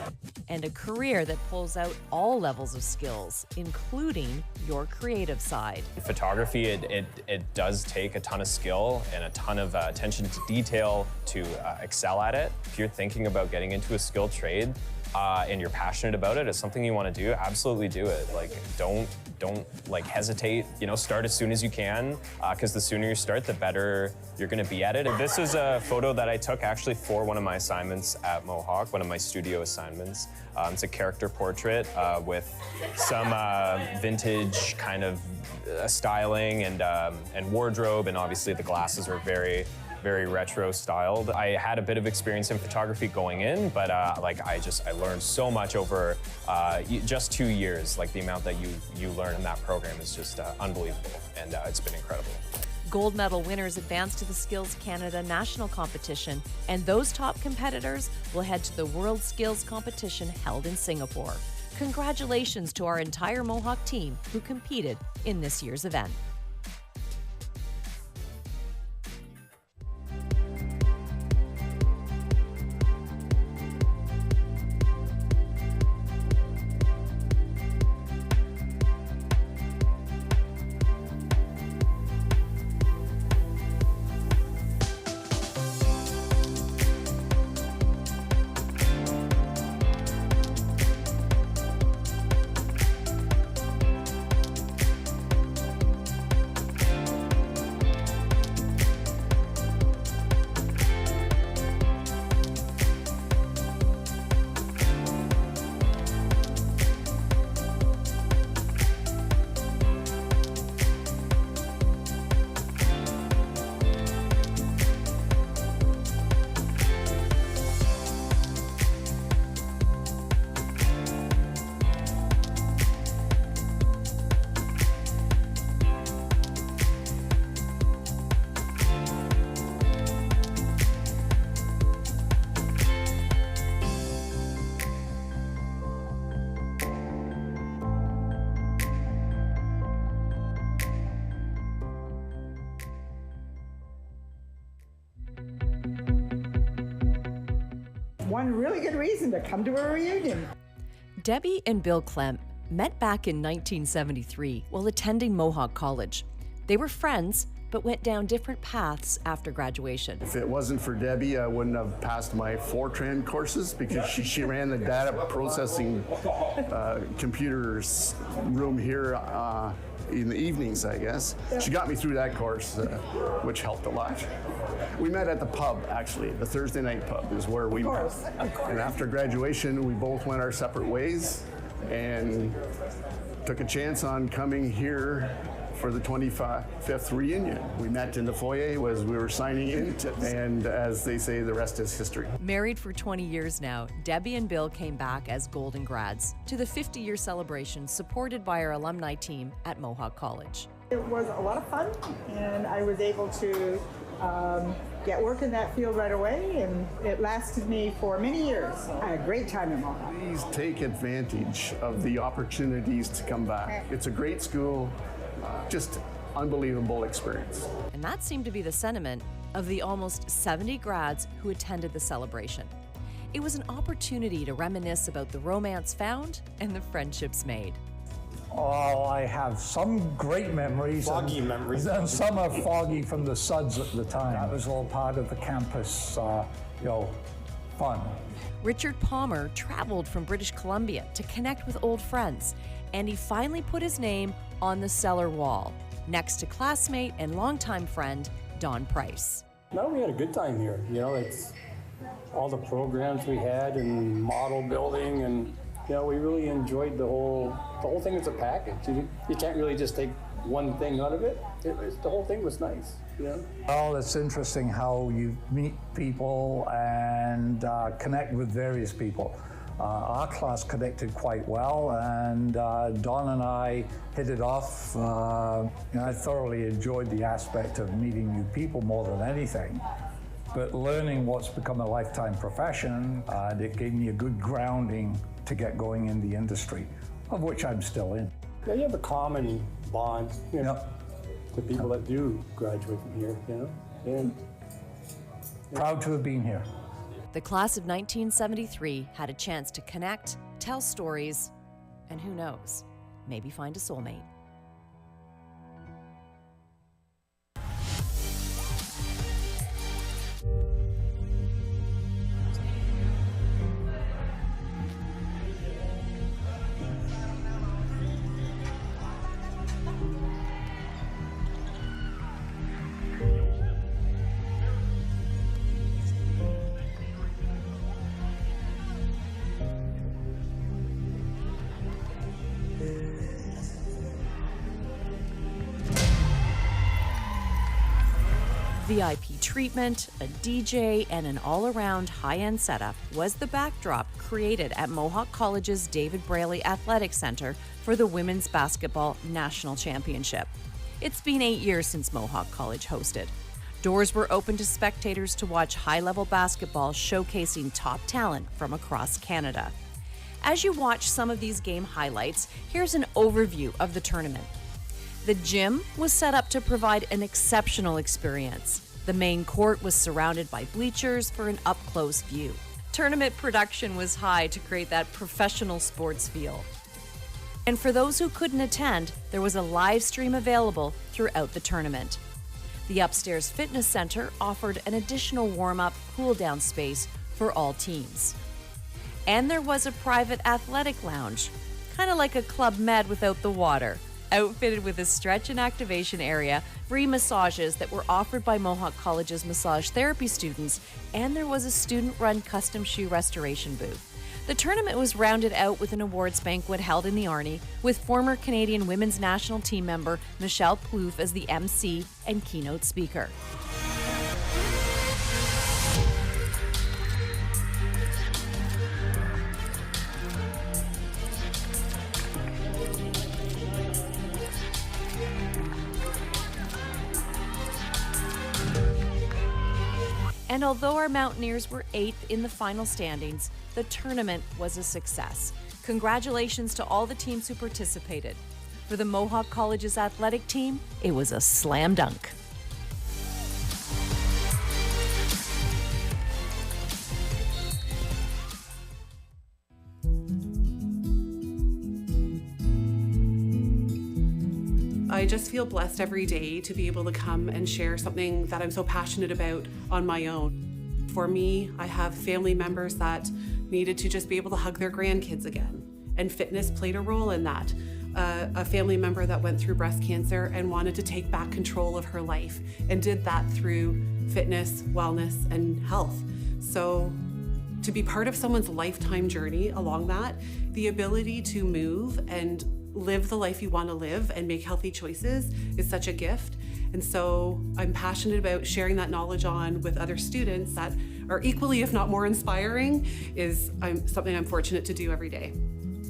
And a career that pulls out all levels of skills, including your creative side. Photography, it does take a ton of skill and a ton of attention to detail to excel at it. If you're thinking about getting into a skilled trade, and you're passionate about it, it's something you want to do, absolutely do it. Don't hesitate. Start as soon as you can, because the sooner you start, the better you're going to be at it. And this is a photo that I took actually for one of my assignments at Mohawk, one of my studio assignments. It's a character portrait with some vintage kind of styling and wardrobe, and obviously the glasses are very retro styled. I had a bit of experience in photography going in, but I learned so much over just 2 years. The amount that you learn in that program is just unbelievable, and it's been incredible. Gold medal winners advance to the Skills Canada National Competition, and those top competitors will head to the World Skills Competition held in Singapore. Congratulations to our entire Mohawk team who competed in this year's event. One really good reason to come to a reunion. Debbie and Bill Clem met back in 1973 while attending Mohawk College. They were friends, but went down different paths after graduation. If it wasn't for Debbie, I wouldn't have passed my Fortran courses because she ran the data processing computers room here in the evenings, I guess. She got me through that course, which helped a lot. We met at the pub, actually. The Thursday night pub is where we met. And after graduation, we both went our separate ways and took a chance on coming here for the 25th reunion. We met in the foyer as we were signing in, and as they say, the rest is history. Married for 20 years now, Debbie and Bill came back as Golden Grads to the 50-year celebration supported by our alumni team at Mohawk College. It was a lot of fun, and I was able to get work in that field right away, and it lasted me for many years. I had a great time in Mohawk. Please take advantage of the opportunities to come back. It's a great school. Just unbelievable experience. And that seemed to be the sentiment of the almost 70 grads who attended the celebration. It was an opportunity to reminisce about the romance found and the friendships made. Oh, I have some great memories. Foggy memories. And some are foggy from the suds at the time. That was all part of the campus, fun. Richard Palmer traveled from British Columbia to connect with old friends, and he finally put his name on the cellar wall, next to classmate and longtime friend Don Price. No, we had a good time here. It's all the programs we had and model building, and we really enjoyed the whole thing as a package. You can't really just take one thing out of it. The whole thing was nice. Well, it's interesting how you meet people and connect with various people. Our class connected quite well, and Don and I hit it off. I thoroughly enjoyed the aspect of meeting new people more than anything, but learning what's become a lifetime profession, and it gave me a good grounding to get going in the industry, of which I'm still in. Yeah, you have a common bond, the people that do graduate from here, And proud to have been here. The class of 1973 had a chance to connect, tell stories, and who knows, maybe find a soulmate. VIP treatment, a DJ, and an all-around high-end setup was the backdrop created at Mohawk College's David Braley Athletic Center for the Women's Basketball National Championship. It's been 8 years since Mohawk College hosted. Doors were open to spectators to watch high-level basketball showcasing top talent from across Canada. As you watch some of these game highlights, here's an overview of the tournament. The gym was set up to provide an exceptional experience. The main court was surrounded by bleachers for an up-close view. Tournament production was high to create that professional sports feel. And for those who couldn't attend, there was a live stream available throughout the tournament. The upstairs fitness center offered an additional warm-up, cool-down space for all teams. And there was a private athletic lounge, kind of like a Club Med without the water, outfitted with a stretch and activation area, free massages that were offered by Mohawk College's massage therapy students, and there was a student-run custom shoe restoration booth. The tournament was rounded out with an awards banquet held in the Arnie, with former Canadian women's national team member Michelle Plouffe as the MC and keynote speaker. And although our Mountaineers were 8th in the final standings, the tournament was a success. Congratulations to all the teams who participated. For the Mohawk College's athletic team, it was a slam dunk. I just feel blessed every day to be able to come and share something that I'm so passionate about on my own. For me, I have family members that needed to just be able to hug their grandkids again, and fitness played a role in that. A family member that went through breast cancer and wanted to take back control of her life and did that through fitness, wellness, and health. So to be part of someone's lifetime journey along that, the ability to move and live the life you want to live and make healthy choices is such a gift. And so I'm passionate about sharing that knowledge on with other students that are equally, if not more inspiring, is something I'm fortunate to do every day.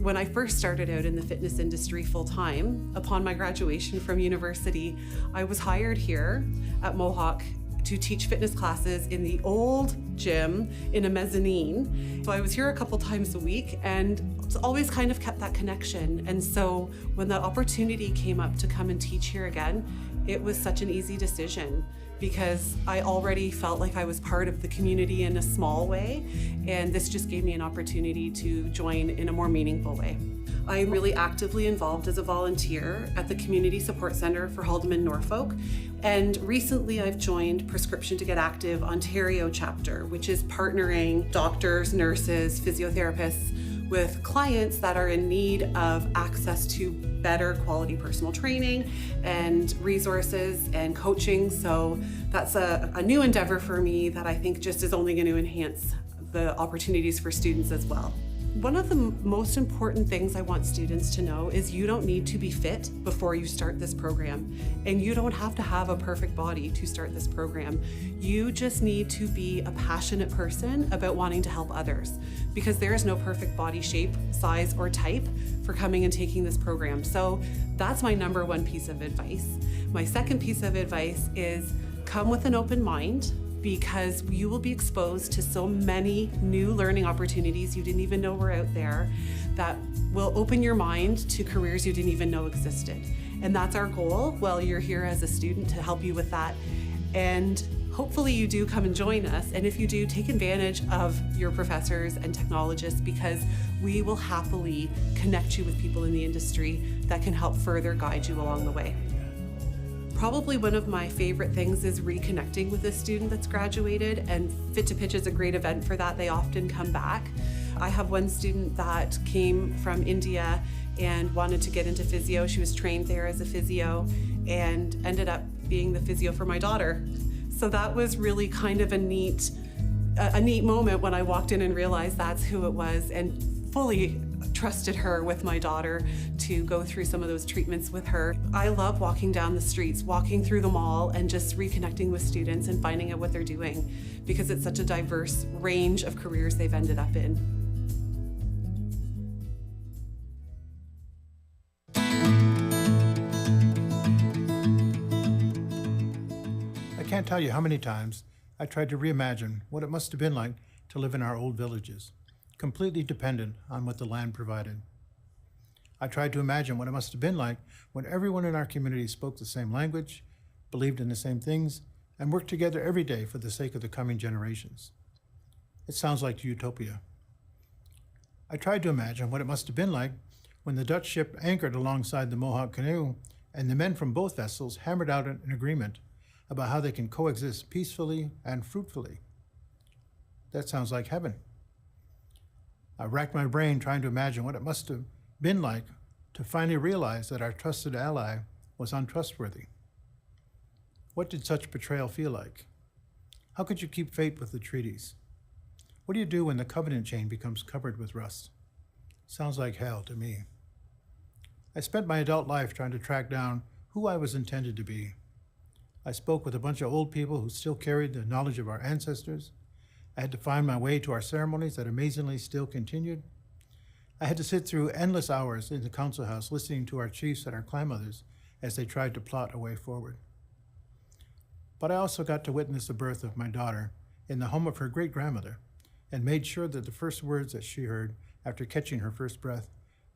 When I first started out in the fitness industry full-time, upon my graduation from university, I was hired here at Mohawk to teach fitness classes in the old gym in a mezzanine. So I was here a couple times a week and it's always kind of kept that connection. And so when that opportunity came up to come and teach here again, it was such an easy decision because I already felt like I was part of the community in a small way, and this just gave me an opportunity to join in a more meaningful way. I'm really actively involved as a volunteer at the Community Support Centre for Haldimand Norfolk, and recently I've joined Prescription to Get Active Ontario chapter, which is partnering doctors, nurses, physiotherapists with clients that are in need of access to better quality personal training and resources and coaching. So that's a new endeavor for me that I think just is only going to enhance the opportunities for students as well. One of the most important things I want students to know is you don't need to be fit before you start this program, and you don't have to have a perfect body to start this program. You just need to be a passionate person about wanting to help others, because there is no perfect body shape, size, or type for coming and taking this program. So that's my number one piece of advice. My second piece of advice is come with an open mind, because you will be exposed to so many new learning opportunities you didn't even know were out there that will open your mind to careers you didn't even know existed. And that's our goal while you're here as a student, to help you with that. And hopefully you do come and join us. And if you do, take advantage of your professors and technologists, because we will happily connect you with people in the industry that can help further guide you along the way. Probably one of my favorite things is reconnecting with a student that's graduated, and Fit to Pitch is a great event for that. They often come back. I have one student that came from India and wanted to get into physio. She was trained there as a physio and ended up being the physio for my daughter. So that was really kind of a neat moment when I walked in and realized that's who it was, and fully trusted her with my daughter to go through some of those treatments with her. I love walking down the streets, walking through the mall, and just reconnecting with students and finding out what they're doing, because it's such a diverse range of careers they've ended up in. I can't tell you how many times I tried to reimagine what it must have been like to live in our old villages, completely dependent on what the land provided. I tried to imagine what it must have been like when everyone in our community spoke the same language, believed in the same things, and worked together every day for the sake of the coming generations. It sounds like utopia. I tried to imagine what it must have been like when the Dutch ship anchored alongside the Mohawk canoe and the men from both vessels hammered out an agreement about how they can coexist peacefully and fruitfully. That sounds like heaven. I racked my brain trying to imagine what it must have been like to finally realize that our trusted ally was untrustworthy. What did such betrayal feel like? How could you keep faith with the treaties? What do you do when the covenant chain becomes covered with rust? Sounds like hell to me. I spent my adult life trying to track down who I was intended to be. I spoke with a bunch of old people who still carried the knowledge of our ancestors. I had to find my way to our ceremonies that amazingly still continued. I had to sit through endless hours in the council house listening to our chiefs and our clan mothers as they tried to plot a way forward. But I also got to witness the birth of my daughter in the home of her great-grandmother, and made sure that the first words that she heard after catching her first breath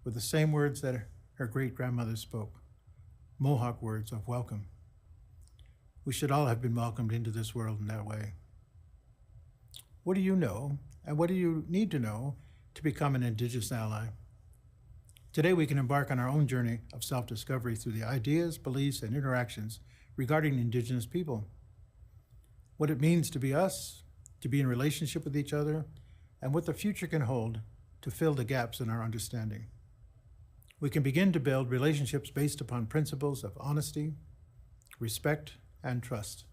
were the same words that her great-grandmother spoke, Mohawk words of welcome. We should all have been welcomed into this world in that way. What do you know, and what do you need to know to become an Indigenous ally? Today we can embark on our own journey of self-discovery through the ideas, beliefs, and interactions regarding Indigenous people. What it means to be us, to be in relationship with each other, and what the future can hold to fill the gaps in our understanding. We can begin to build relationships based upon principles of honesty, respect, and trust.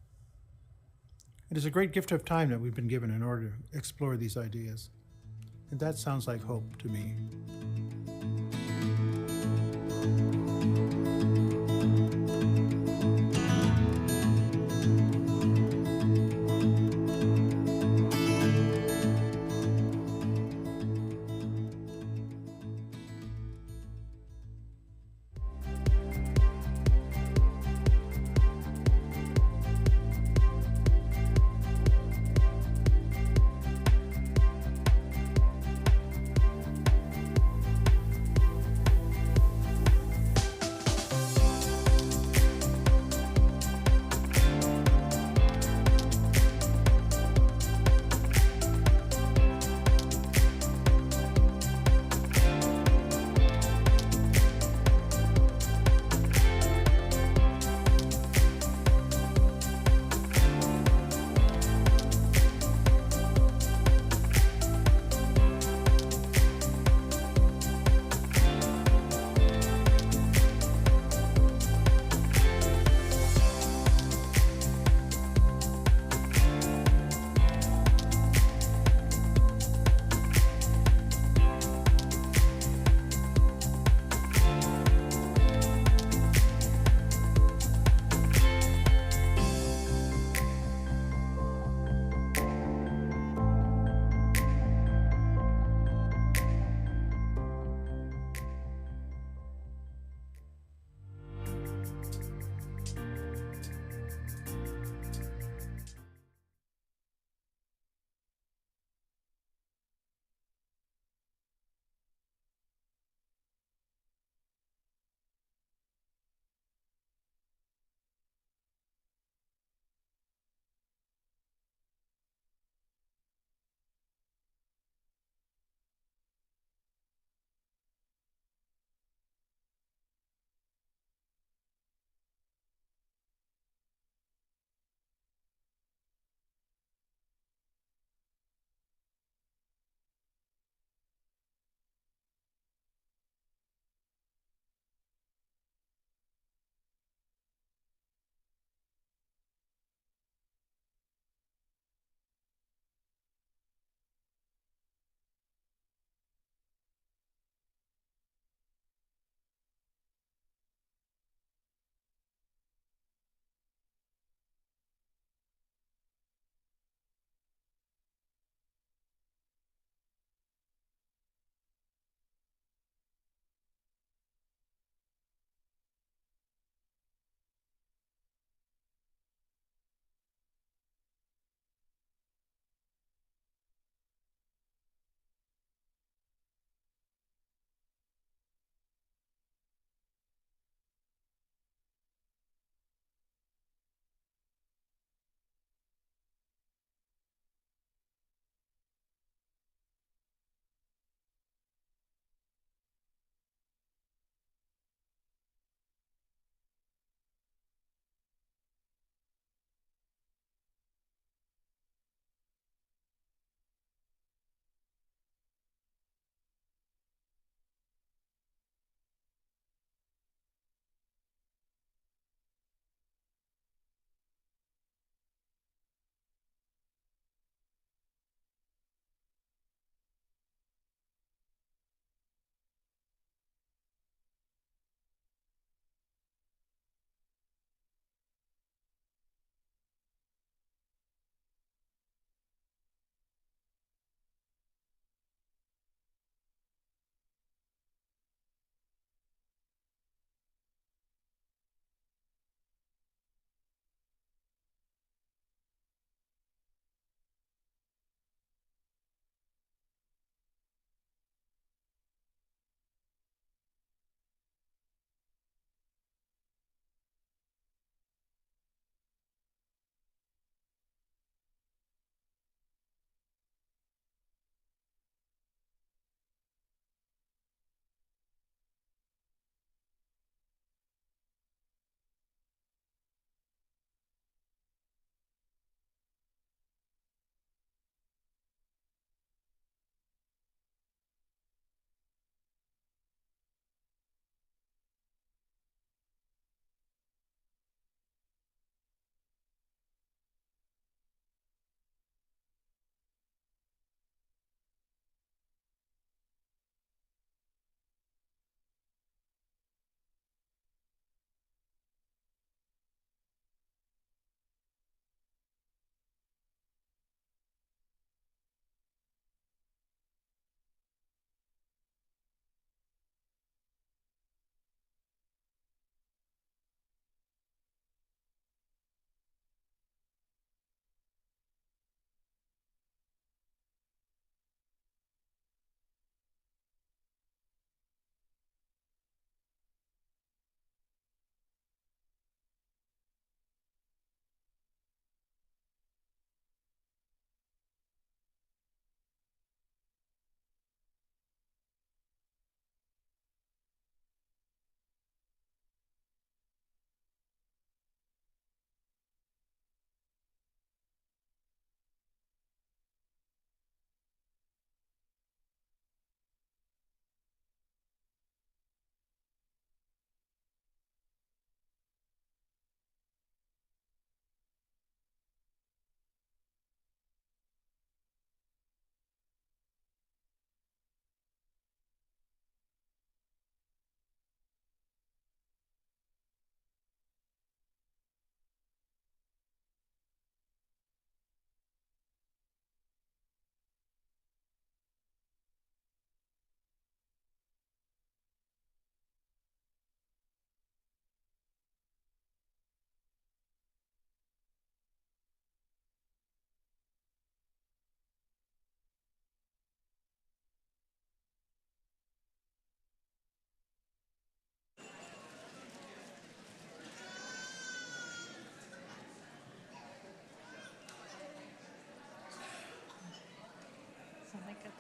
It is a great gift of time that we've been given in order to explore these ideas. And that sounds like hope to me.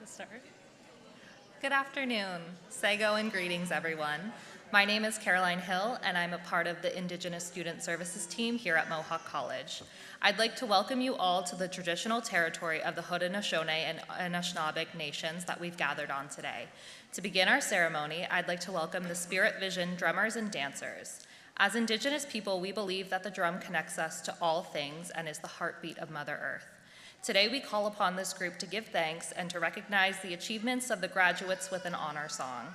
start. Good afternoon, Sego, and greetings, everyone. My name is Caroline Hill, and I'm a part of the Indigenous Student Services team here at Mohawk College. I'd like to welcome you all to the traditional territory of the Haudenosaunee and Anishinaabeg nations that we've gathered on today. To begin our ceremony, I'd like to welcome the Spirit Vision drummers and dancers. As Indigenous people, we believe that the drum connects us to all things and is the heartbeat of Mother Earth. Today, we call upon this group to give thanks and to recognize the achievements of the graduates with an honor song.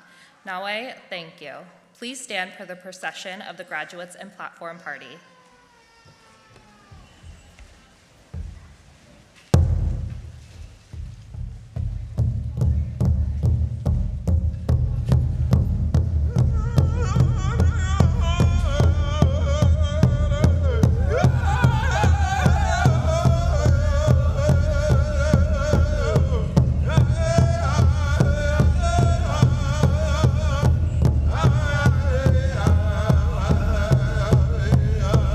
Nawe, thank you. Please stand for the procession of the graduates and platform party. Yeah.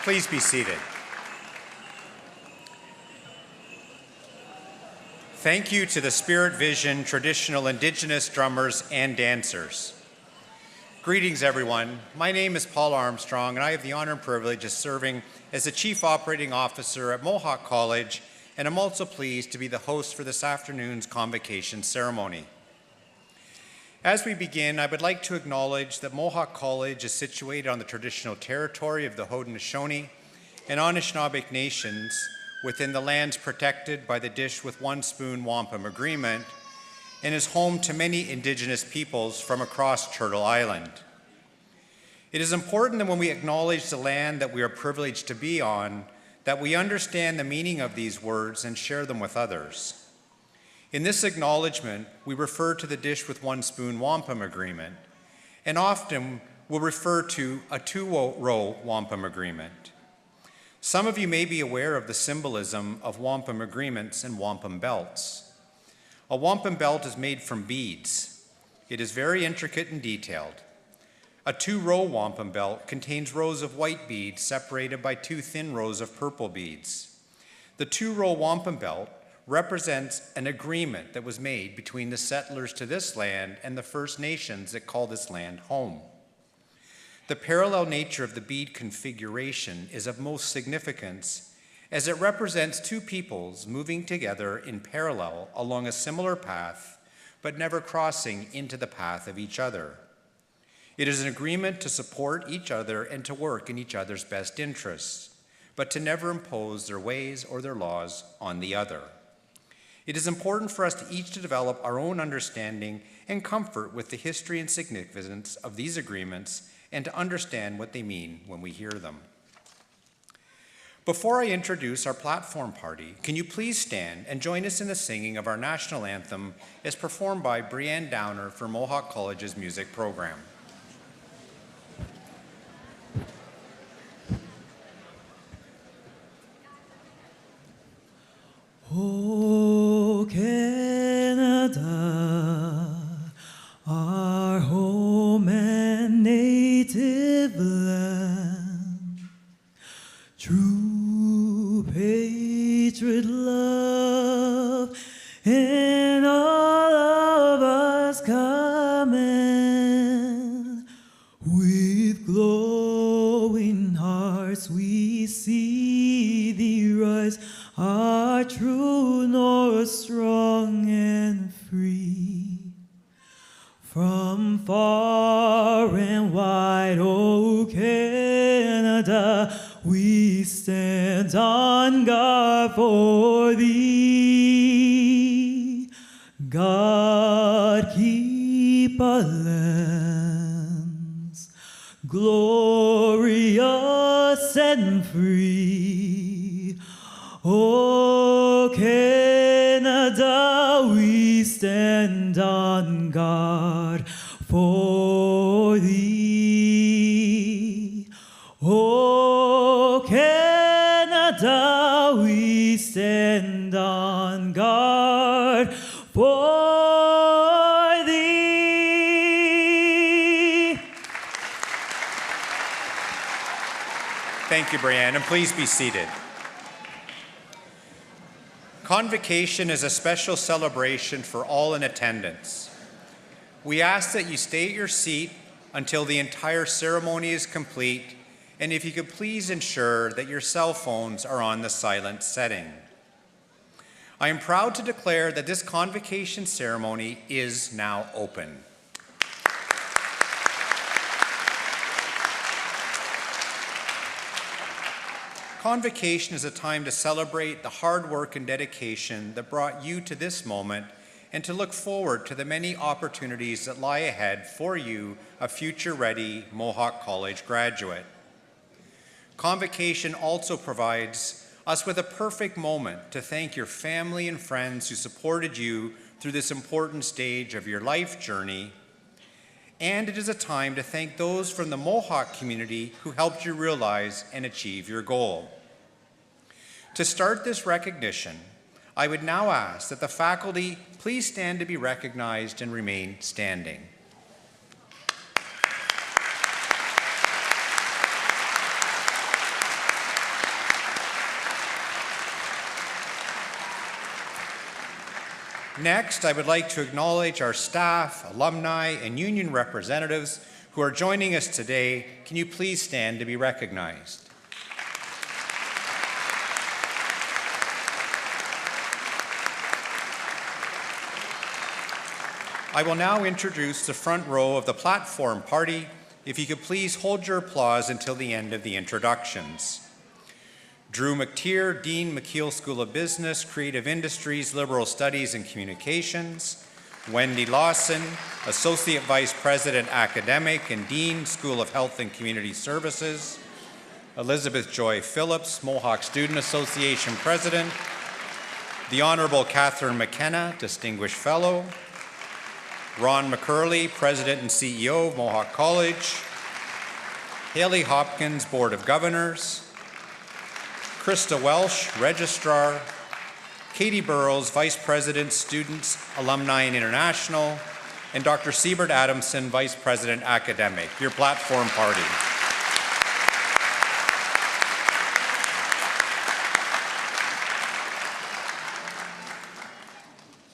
Please be seated. Thank you to the Spirit Vision traditional Indigenous drummers and dancers. Greetings, everyone. My name is Paul Armstrong, and I have the honor and privilege of serving as the Chief Operating Officer at Mohawk College, and I'm also pleased to be the host for this afternoon's Convocation ceremony. As we begin, I would like to acknowledge that Mohawk College is situated on the traditional territory of the Haudenosaunee and Anishinaabe nations within the lands protected by the Dish with One Spoon Wampum Agreement, and is home to many Indigenous peoples from across Turtle Island. It is important that when we acknowledge the land that we are privileged to be on, that we understand the meaning of these words and share them with others. In this acknowledgement, we refer to the Dish with One Spoon Wampum Agreement, and often we'll refer to a two-row wampum agreement. Some of you may be aware of the symbolism of wampum agreements and wampum belts. A wampum belt is made from beads. It is very intricate and detailed. A two-row wampum belt contains rows of white beads separated by two thin rows of purple beads. The two-row wampum belt represents an agreement that was made between the settlers to this land and the First Nations that call this land home. The parallel nature of the bead configuration is of most significance, as it represents two peoples moving together in parallel along a similar path, but never crossing into the path of each other. It is an agreement to support each other and to work in each other's best interests, but to never impose their ways or their laws on the other. It is important for us each to develop our own understanding and comfort with the history and significance of these agreements and to understand what they mean when we hear them. Before I introduce our platform party, can you please stand and join us in the singing of our national anthem as performed by Brianne Downer for Mohawk College's music program. Oh, Canada, our home and native land, true patriot love in all of us common. With glowing hearts we see thee rise, our true north strong and free. From far and wide, O Canada, we stand on guard for thee. God keep our lands glorious and free. O Canada, we stand on guard for thee. O Canada, we stand on guard for thee. Thank you, Brianne, and please be seated. Convocation is a special celebration for all in attendance. We ask that you stay at your seat until the entire ceremony is complete, and if you could please ensure that your cell phones are on the silent setting. I am proud to declare that this convocation ceremony is now open. Convocation is a time to celebrate the hard work and dedication that brought you to this moment and to look forward to the many opportunities that lie ahead for you, a future-ready Mohawk College graduate. Convocation also provides us with a perfect moment to thank your family and friends who supported you through this important stage of your life journey. And it is a time to thank those from the Mohawk community who helped you realize and achieve your goal. To start this recognition, I would now ask that the faculty please stand to be recognized and remain standing. Next, I would like to acknowledge our staff, alumni, and union representatives who are joining us today. Can you please stand to be recognized? I will now introduce the front row of the platform party. If you could please hold your applause until the end of the introductions. Drew McTeer, Dean, McKeel School of Business, Creative Industries, Liberal Studies and Communications. Wendy Lawson, Associate Vice President, Academic and Dean, School of Health and Community Services. Elizabeth Joy Phillips, Mohawk Student Association President. The Honorable Catherine McKenna, Distinguished Fellow. Ron McCurley, President and CEO of Mohawk College. Haley Hopkins, Board of Governors. Krista Welsh, Registrar. Katie Burrows, Vice President, Students, Alumni and International. And Dr. Siebert Adamson, Vice President, Academic. Your platform party.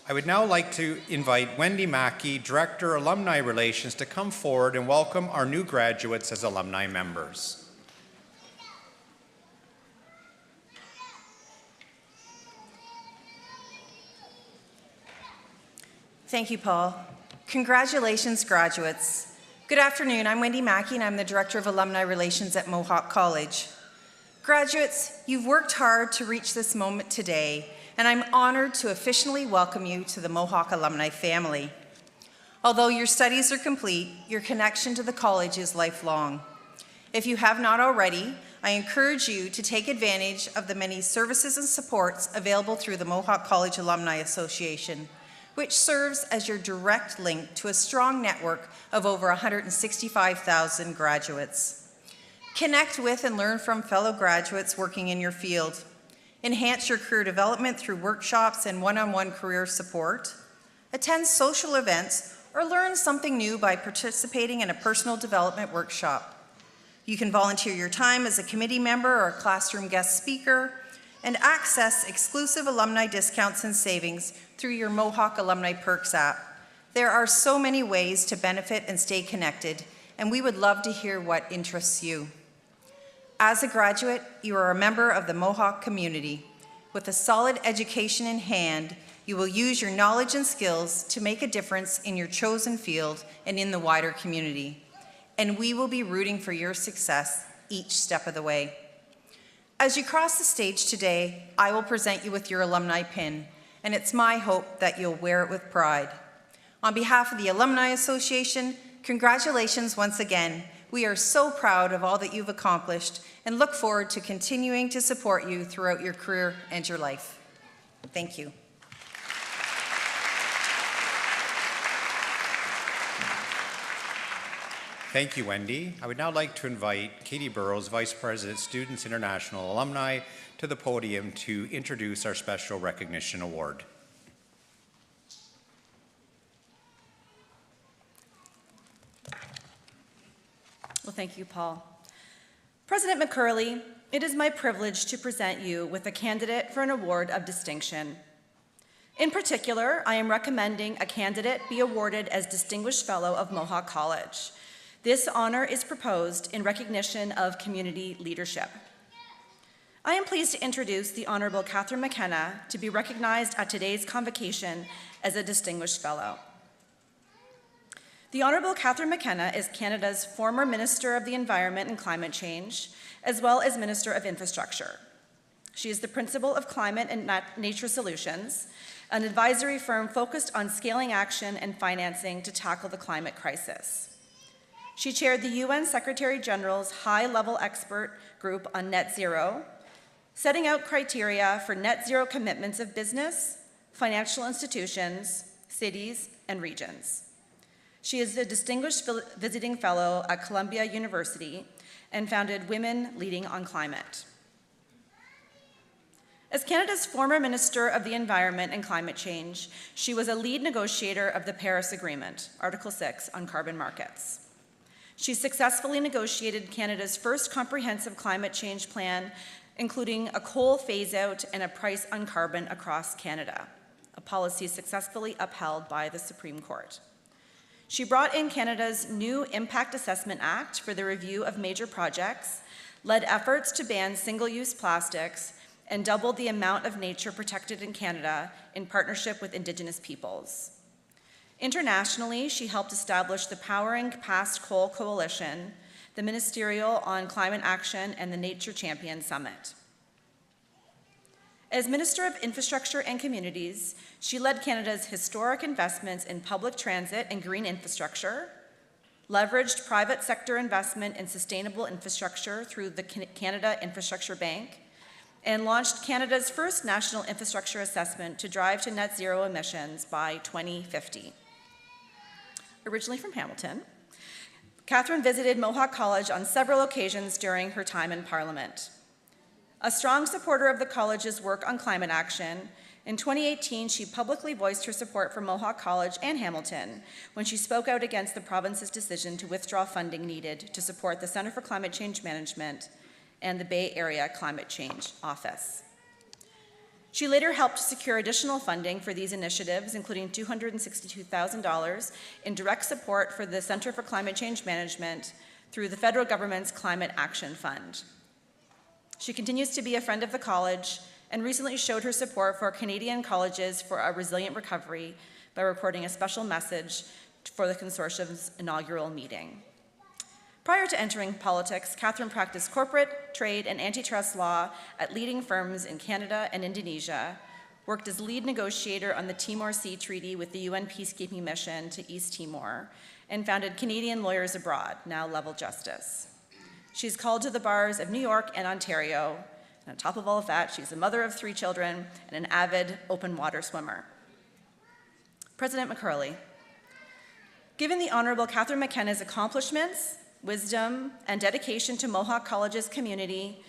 I would now like to invite Wendy Mackey, Director, Alumni Relations, to come forward and welcome our new graduates as alumni members. Thank you, Paul. Congratulations, graduates. Good afternoon. I'm Wendy Mackey, and I'm the Director of Alumni Relations at Mohawk College. Graduates, you've worked hard to reach this moment today, and I'm honored to officially welcome you to the Mohawk alumni family. Although your studies are complete, your connection to the college is lifelong. If you have not already, I encourage you to take advantage of the many services and supports available through the Mohawk College Alumni Association, which serves as your direct link to a strong network of over 165,000 graduates. Connect with and learn from fellow graduates working in your field. Enhance your career development through workshops and one-on-one career support. Attend social events or learn something new by participating in a personal development workshop. You can volunteer your time as a committee member or a classroom guest speaker and access exclusive alumni discounts and savings through your Mohawk Alumni Perks app. There are so many ways to benefit and stay connected, and we would love to hear what interests you. As a graduate, you are a member of the Mohawk community. With a solid education in hand, you will use your knowledge and skills to make a difference in your chosen field and in the wider community. And we will be rooting for your success each step of the way. As you cross the stage today, I will present you with your alumni pin, and it's my hope that you'll wear it with pride. On behalf of the Alumni Association, congratulations once again. We are so proud of all that you've accomplished and look forward to continuing to support you throughout your career and your life. Thank you. Thank you, Wendy. I would now like to invite Katie Burrows, Vice President, Students International Alumni, to the podium to introduce our Special Recognition Award. Well, thank you, Paul. President McCurley, it is my privilege to present you with a candidate for an award of distinction. In particular, I am recommending a candidate be awarded as Distinguished Fellow of Mohawk College. This honor is proposed in recognition of community leadership. I am pleased to introduce the Honorable Catherine McKenna to be recognized at today's convocation as a Distinguished Fellow. The Honorable Catherine McKenna is Canada's former Minister of the Environment and Climate Change, as well as Minister of Infrastructure. She is the Principal of Climate and Nature Solutions, an advisory firm focused on scaling action and financing to tackle the climate crisis. She chaired the UN Secretary General's high-level expert group on net zero, setting out criteria for net zero commitments of business, financial institutions, cities, and regions. She is a distinguished visiting fellow at Columbia University and founded Women Leading on Climate. As Canada's former Minister of the Environment and Climate Change, she was a lead negotiator of the Paris Agreement, Article 6 on carbon markets. She successfully negotiated Canada's first comprehensive climate change plan, including a coal phase-out and a price on carbon across Canada. a policy successfully upheld by the Supreme Court. She brought in Canada's new Impact Assessment Act for the review of major projects, led efforts to ban single-use plastics, and doubled the amount of nature protected in Canada in partnership with Indigenous peoples. Internationally, she helped establish the Powering Past Coal Coalition, the Ministerial on Climate Action, and the Nature Champion Summit. As Minister of Infrastructure and Communities, she led Canada's historic investments in public transit and green infrastructure, leveraged private sector investment in sustainable infrastructure through the Canada Infrastructure Bank, and launched Canada's first national infrastructure assessment to drive to net zero emissions by 2050. Originally from Hamilton, Catherine visited Mohawk College on several occasions during her time in Parliament. A strong supporter of the college's work on climate action, in 2018 she publicly voiced her support for Mohawk College and Hamilton when she spoke out against the province's decision to withdraw funding needed to support the Centre for Climate Change Management and the Bay Area Climate Change Office. She later helped secure additional funding for these initiatives, including $262,000 in direct support for the Centre for Climate Change Management through the federal government's Climate Action Fund. She continues to be a friend of the college and recently showed her support for Canadian colleges for a resilient recovery by recording a special message for the consortium's inaugural meeting. Prior to entering politics, Catherine practiced corporate, trade, and antitrust law at leading firms in Canada and Indonesia, worked as lead negotiator on the Timor Sea Treaty with the UN Peacekeeping Mission to East Timor, and founded Canadian Lawyers Abroad, now Level Justice. She's called to the bars of New York and Ontario, and on top of all of that, she's a mother of 3 children and an avid open water swimmer. President McCurley, given the Honorable Catherine McKenna's accomplishments, wisdom, and dedication to Mohawk College's community,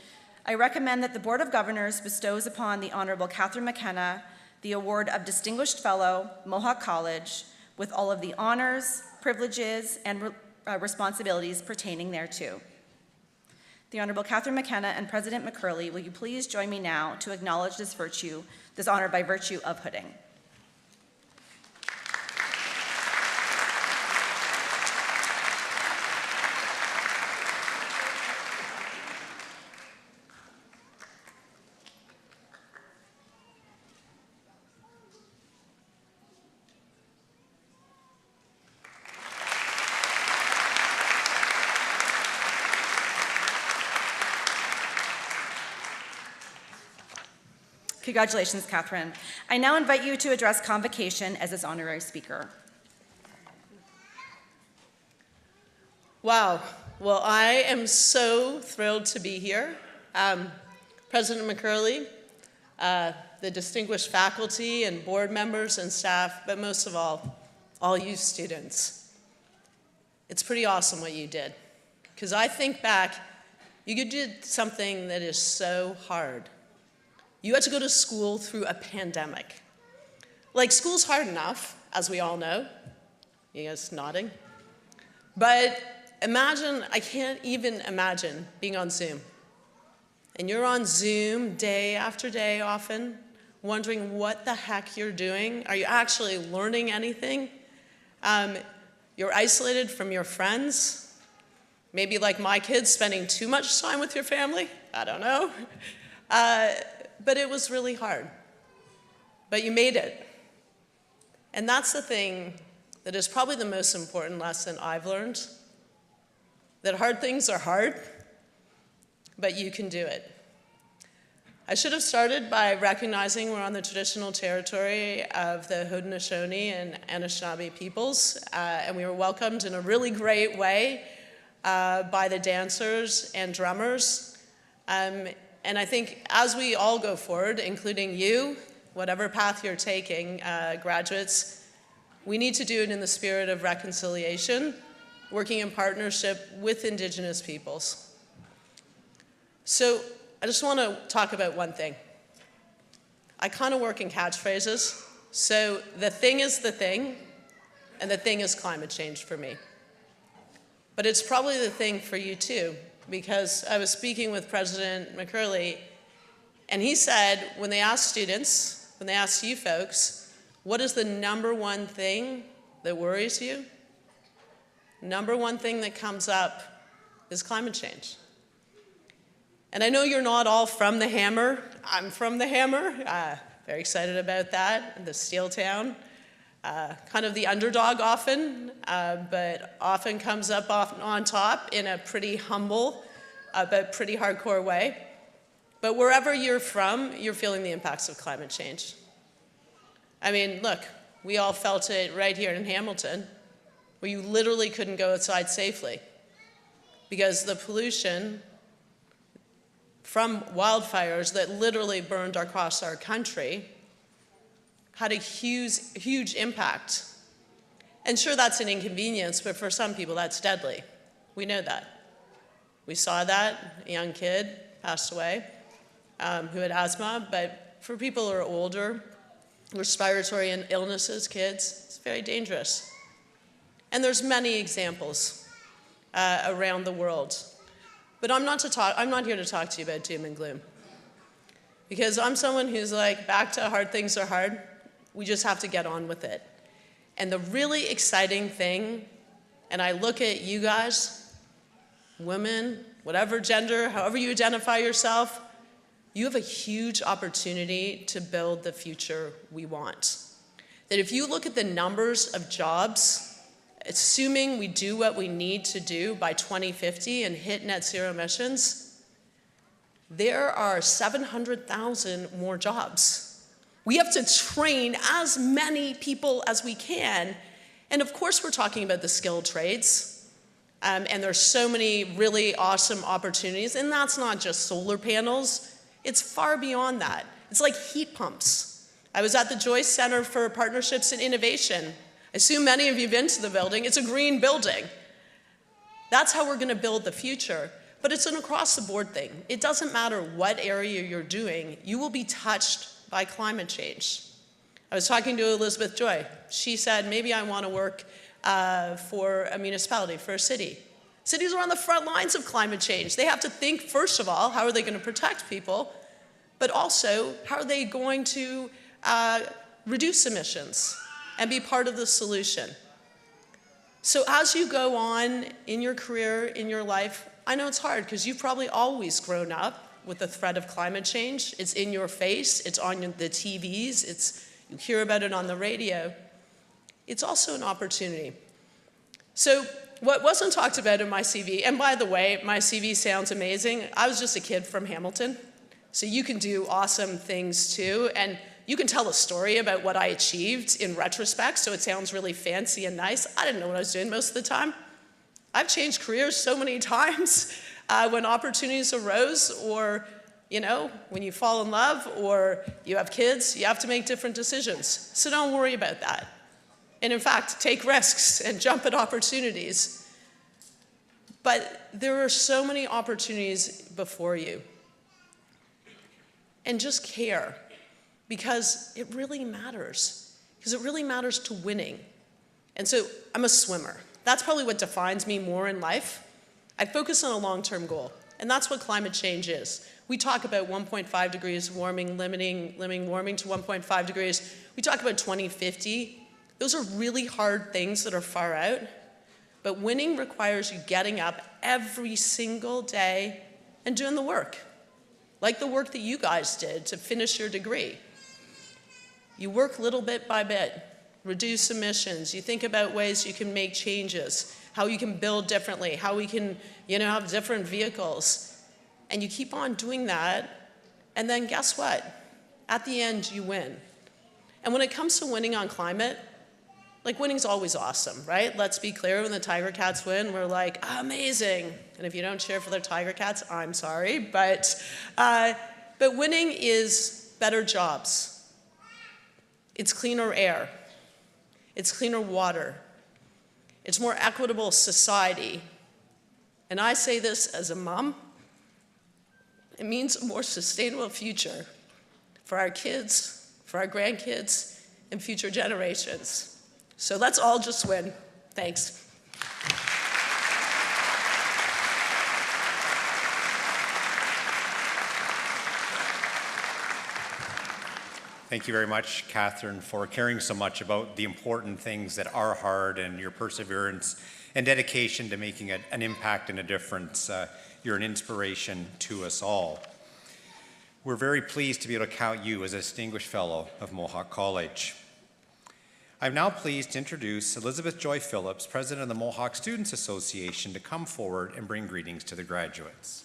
I recommend that the Board of Governors bestows upon the Honorable Catherine McKenna the award of Distinguished Fellow, Mohawk College, with all of the honors, privileges, and responsibilities pertaining thereto. The Honorable Catherine McKenna and President McCurley, will you please join me now to acknowledge this honor by virtue of hooding. Congratulations, Catherine. I now invite you to address Convocation as its honorary speaker. Wow. Well, I am so thrilled to be here. President McCurley, the distinguished faculty and board members and staff, but most of all you students. It's pretty awesome what you did. Because I think back, you did something that is so hard. You had to go to school through a pandemic. Like, school's hard enough, as we all know. You guys nodding? But imagine, I can't even imagine being on Zoom. And you're on Zoom day after day often, wondering what the heck you're doing. Are you actually learning anything? You're isolated from your friends. Maybe like my kids, spending too much time with your family. I don't know. But it was really hard. But you made it. And that's the thing that is probably the most important lesson I've learned. That hard things are hard, but you can do it. I should have started by recognizing we're on the traditional territory of the Haudenosaunee and Anishinaabe peoples, and we were welcomed in a really great way by the dancers and drummers. And I think as we all go forward, including you, whatever path you're taking, graduates, we need to do it in the spirit of reconciliation, working in partnership with Indigenous peoples. So I just want to talk about one thing. I kind of work in catchphrases. So the thing is the thing, and the thing is climate change for me. But it's probably the thing for you too, because I was speaking with President McCurley, and he said when they asked students, when they asked you folks, What is the number one thing that worries you? Number one thing that comes up is climate change. And I know you're not all from the Hammer. I'm from the Hammer. Very excited about that, the steel town. Kind of the underdog often, but often comes up on top in a pretty humble, but pretty hardcore way. But wherever you're from, you're feeling the impacts of climate change. I mean, look, we all felt it right here in Hamilton, where you literally couldn't go outside safely because the pollution from wildfires that literally burned across our country had a huge impact. And sure, that's an inconvenience, but for some people, that's deadly. We know that. We saw that. A young kid passed away who had asthma, but for people who are older, respiratory illnesses, kids, it's very dangerous. And there's many examples around the world. But I'm not here to talk to you about doom and gloom. Because I'm someone who's like, back to hard things are hard. We just have to get on with it. And the really exciting thing, and I look at you guys, women, whatever gender, however you identify yourself, you have a huge opportunity to build the future we want. That if you look at the numbers of jobs, assuming we do what we need to do by 2050 and hit net zero emissions, there are 700,000 more jobs. We have to train as many people as we can. And of course, we're talking about the skilled trades. And there's so many really awesome opportunities. And that's not just solar panels. It's far beyond that. It's like heat pumps. I was at the Joyce Center for Partnerships and Innovation. I assume many of you have been to the building. It's a green building. That's how we're going to build the future. But it's an across-the-board thing. It doesn't matter what area you're doing, you will be touched by climate change. I was talking to Elizabeth Joy. She said, maybe I want to work for a municipality, for a city. Cities are on the front lines of climate change. They have to think, first of all, how are they going to protect people? But also, how are they going to reduce emissions and be part of the solution? So as you go on in your career, in your life, I know it's hard because you've probably always grown up with the threat of climate change. It's in your face, it's on the TVs, you hear about it on the radio. It's also an opportunity. So what wasn't talked about in my CV, and by the way, my CV sounds amazing. I was just a kid from Hamilton, so you can do awesome things too, and you can tell a story about what I achieved in retrospect, so it sounds really fancy and nice. I didn't know what I was doing most of the time. I've changed careers so many times when opportunities arose, or when you fall in love or you have kids, you have to make different decisions. So don't worry about that. And in fact, take risks and jump at opportunities. But there are so many opportunities before you. And just care, because it really matters. Because it really matters to winning. And so I'm a swimmer. That's probably what defines me more in life. I focus on a long-term goal, and that's what climate change is. We talk about 1.5 degrees warming, limiting warming to 1.5 degrees. We talk about 2050. Those are really hard things that are far out, but winning requires you getting up every single day and doing the work, like the work that you guys did to finish your degree. You work little bit by bit, reduce emissions, you think about ways you can make changes, how you can build differently, how we can have different vehicles, and you keep on doing that, and then guess what? At the end, you win. And when it comes to winning on climate, winning's always awesome, right? Let's be clear, when the Tiger Cats win, we're like, amazing. And if you don't cheer for the Tiger Cats, I'm sorry. But winning is better jobs. It's cleaner air. It's cleaner water. It's more equitable society. And I say this as a mom. It means a more sustainable future for our kids, for our grandkids, and future generations. So let's all just win. Thanks. Thank you very much, Catherine, for caring so much about the important things that are hard and your perseverance and dedication to making an impact and a difference. You're an inspiration to us all. We're very pleased to be able to count you as a Distinguished Fellow of Mohawk College. I'm now pleased to introduce Elizabeth Joy Phillips, President of the Mohawk Students Association, to come forward and bring greetings to the graduates.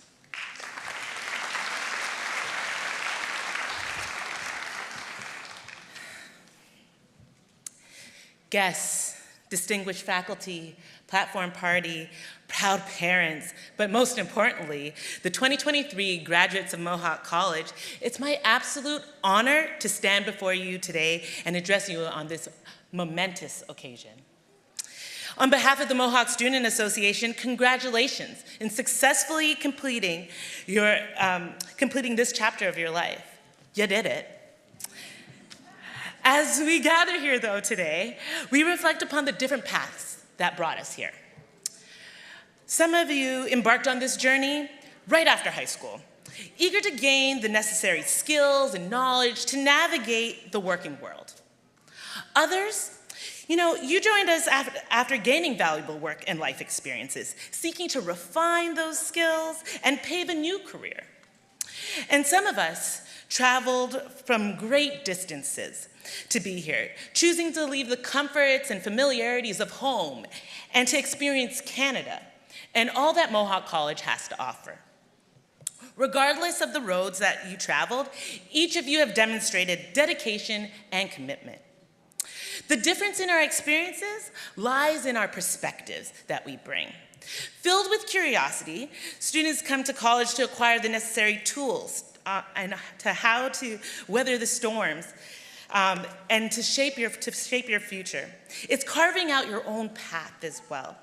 Guests, distinguished faculty, platform party, proud parents, but most importantly, the 2023 graduates of Mohawk College, it's my absolute honor to stand before you today and address you on this momentous occasion. On behalf of the Mohawk Student Association, congratulations in successfully completing this chapter of your life. You did it. As we gather here, though, today, we reflect upon the different paths that brought us here. Some of you embarked on this journey right after high school, eager to gain the necessary skills and knowledge to navigate the working world. Others, you joined us after gaining valuable work and life experiences, seeking to refine those skills and pave a new career. And some of us traveled from great distances to be here, choosing to leave the comforts and familiarities of home and to experience Canada and all that Mohawk College has to offer. Regardless of the roads that you traveled, each of you have demonstrated dedication and commitment. The difference in our experiences lies in our perspectives that we bring. Filled with curiosity, students come to college to acquire the necessary tools and to how to weather the storms and to shape your future. It's carving out your own path as well.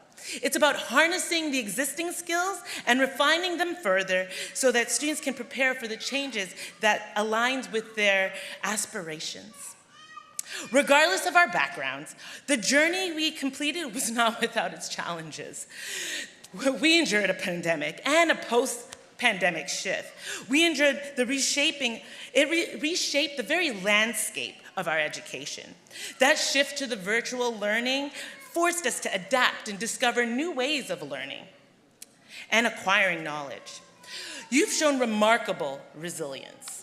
It's about harnessing the existing skills and refining them further so that students can prepare for the changes that aligns with their aspirations. Regardless of our backgrounds, the journey we completed was not without its challenges. We endured a pandemic and a post-pandemic shift. We endured the reshaping. It reshaped the very landscape of our education. That shift to the virtual learning forced us to adapt and discover new ways of learning and acquiring knowledge. You've shown remarkable resilience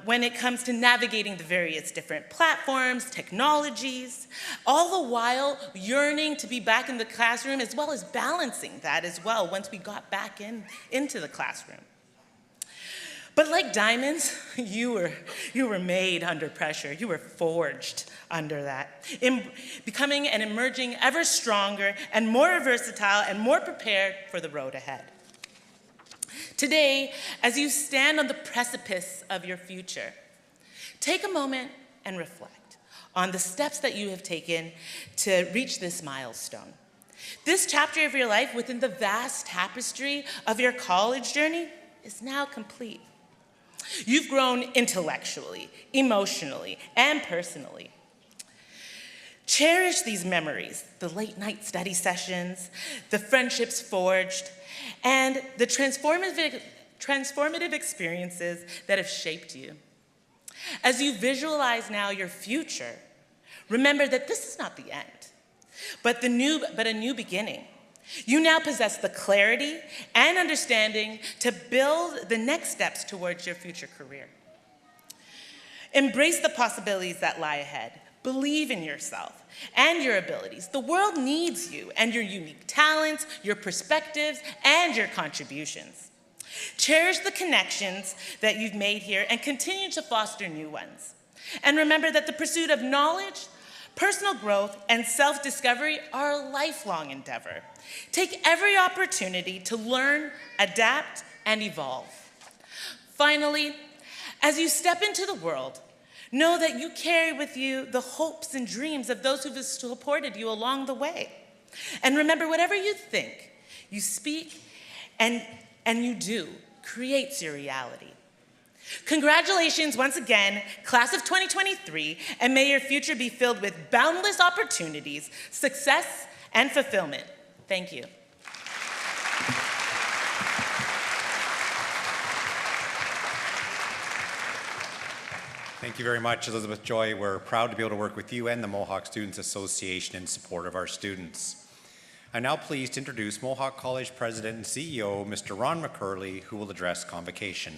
when it comes to navigating the various different platforms, technologies, all the while yearning to be back in the classroom as well as balancing that as well once we got back into the classroom. But like diamonds, you were made under pressure. You were forged under that, in becoming and emerging ever stronger and more versatile and more prepared for the road ahead. Today, as you stand on the precipice of your future, take a moment and reflect on the steps that you have taken to reach this milestone. This chapter of your life within the vast tapestry of your college journey is now complete. You've grown intellectually, emotionally, and personally. Cherish these memories, the late night study sessions, the friendships forged, and the transformative experiences that have shaped you. As you visualize now your future, remember that this is not the end, but a new beginning. You now possess the clarity and understanding to build the next steps towards your future career. Embrace the possibilities that lie ahead. Believe in yourself and your abilities. The world needs you and your unique talents, your perspectives, and your contributions. Cherish the connections that you've made here and continue to foster new ones. And remember that the pursuit of knowledge, personal growth, and self-discovery are a lifelong endeavor. Take every opportunity to learn, adapt, and evolve. Finally, as you step into the world, know that you carry with you the hopes and dreams of those who have supported you along the way. And remember, whatever you think, you speak, and you do creates your reality. Congratulations once again, class of 2023, and may your future be filled with boundless opportunities, success, and fulfillment. Thank you. Thank you very much, Elizabeth Joy. We're proud to be able to work with you and the Mohawk Students Association in support of our students. I'm now pleased to introduce Mohawk College President and CEO, Mr. Ron McCurley, who will address Convocation.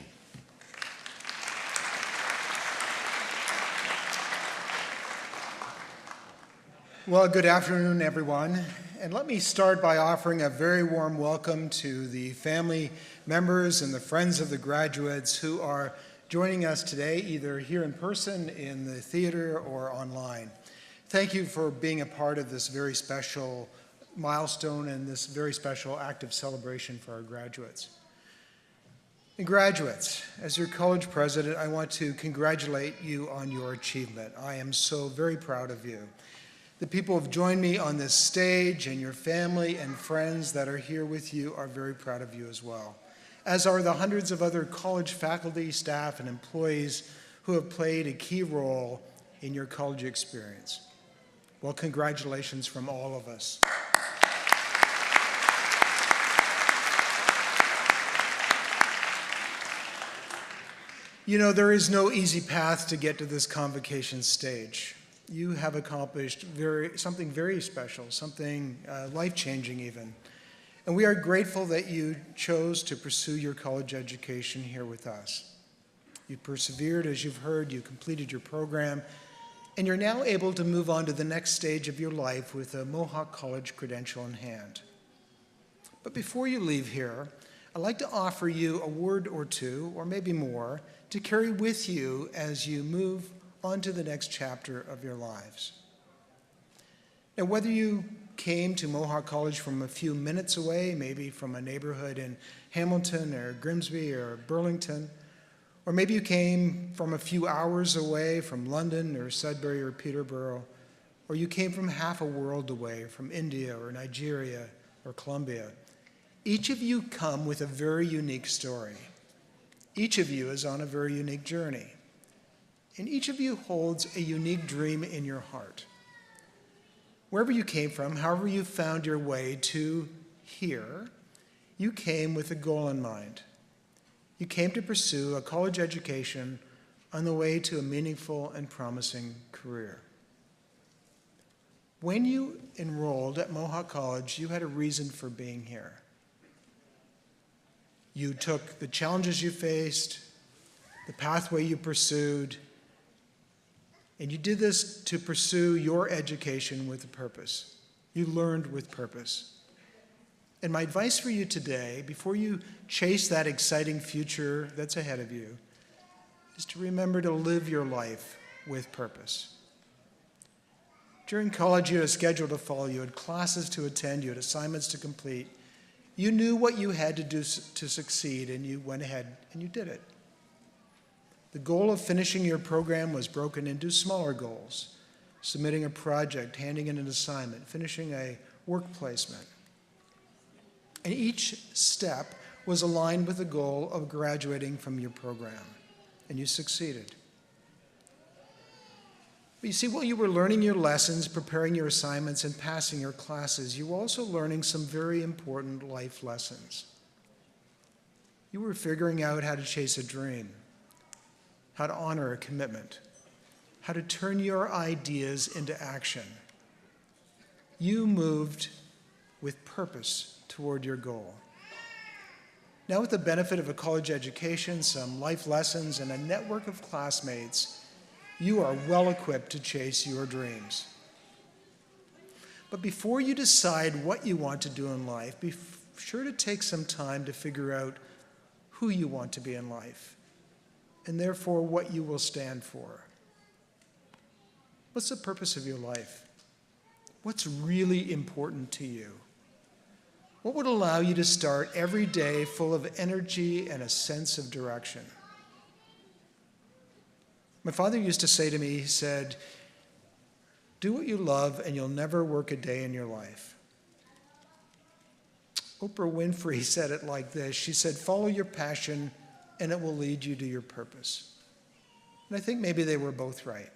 Well, good afternoon, everyone. And let me start by offering a very warm welcome to the family members and the friends of the graduates who are joining us today, either here in person in the theater or online. Thank you for being a part of this very special milestone and this very special act of celebration for our graduates. And graduates, as your college president, I want to congratulate you on your achievement. I am so very proud of you. The people who have joined me on this stage and your family and friends that are here with you are very proud of you as well, as are the hundreds of other college faculty, staff, and employees who have played a key role in your college experience. Well, congratulations from all of us. You know, there is no easy path to get to this convocation stage. You have accomplished something very special, something life-changing even. And we are grateful that you chose to pursue your college education here with us. You persevered, as you've heard, you completed your program, and you're now able to move on to the next stage of your life with a Mohawk College credential in hand. But before you leave here, I'd like to offer you a word or two, or maybe more, to carry with you as you move on to the next chapter of your lives. Now, whether you came to Mohawk College from a few minutes away, maybe from a neighborhood in Hamilton or Grimsby or Burlington, or maybe you came from a few hours away from London or Sudbury or Peterborough, or you came from half a world away from India or Nigeria or Colombia, each of you come with a very unique story. Each of you is on a very unique journey. And each of you holds a unique dream in your heart. Wherever you came from, however you found your way to here, you came with a goal in mind. You came to pursue a college education on the way to a meaningful and promising career. When you enrolled at Mohawk College, you had a reason for being here. You took the challenges you faced, the pathway you pursued, and you did this to pursue your education with a purpose. You learned with purpose. And my advice for you today, before you chase that exciting future that's ahead of you, is to remember to live your life with purpose. During college, you had a schedule to follow, you had classes to attend, you had assignments to complete. You knew what you had to do to succeed, and you went ahead and you did it. The goal of finishing your program was broken into smaller goals, submitting a project, handing in an assignment, finishing a work placement. And each step was aligned with the goal of graduating from your program, and you succeeded. But you see, while you were learning your lessons, preparing your assignments, and passing your classes, you were also learning some very important life lessons. You were figuring out how to chase a dream, how to honor a commitment, how to turn your ideas into action. You moved with purpose toward your goal. Now, with the benefit of a college education, some life lessons, and a network of classmates, you are well equipped to chase your dreams. But before you decide what you want to do in life, be sure to take some time to figure out who you want to be in life, and therefore what you will stand for. What's the purpose of your life? What's really important to you? What would allow you to start every day full of energy and a sense of direction? My father used to say to me, he said, "Do what you love and you'll never work a day in your life." Oprah Winfrey said it like this. She said, "Follow your passion and it will lead you to your purpose." And I think maybe they were both right.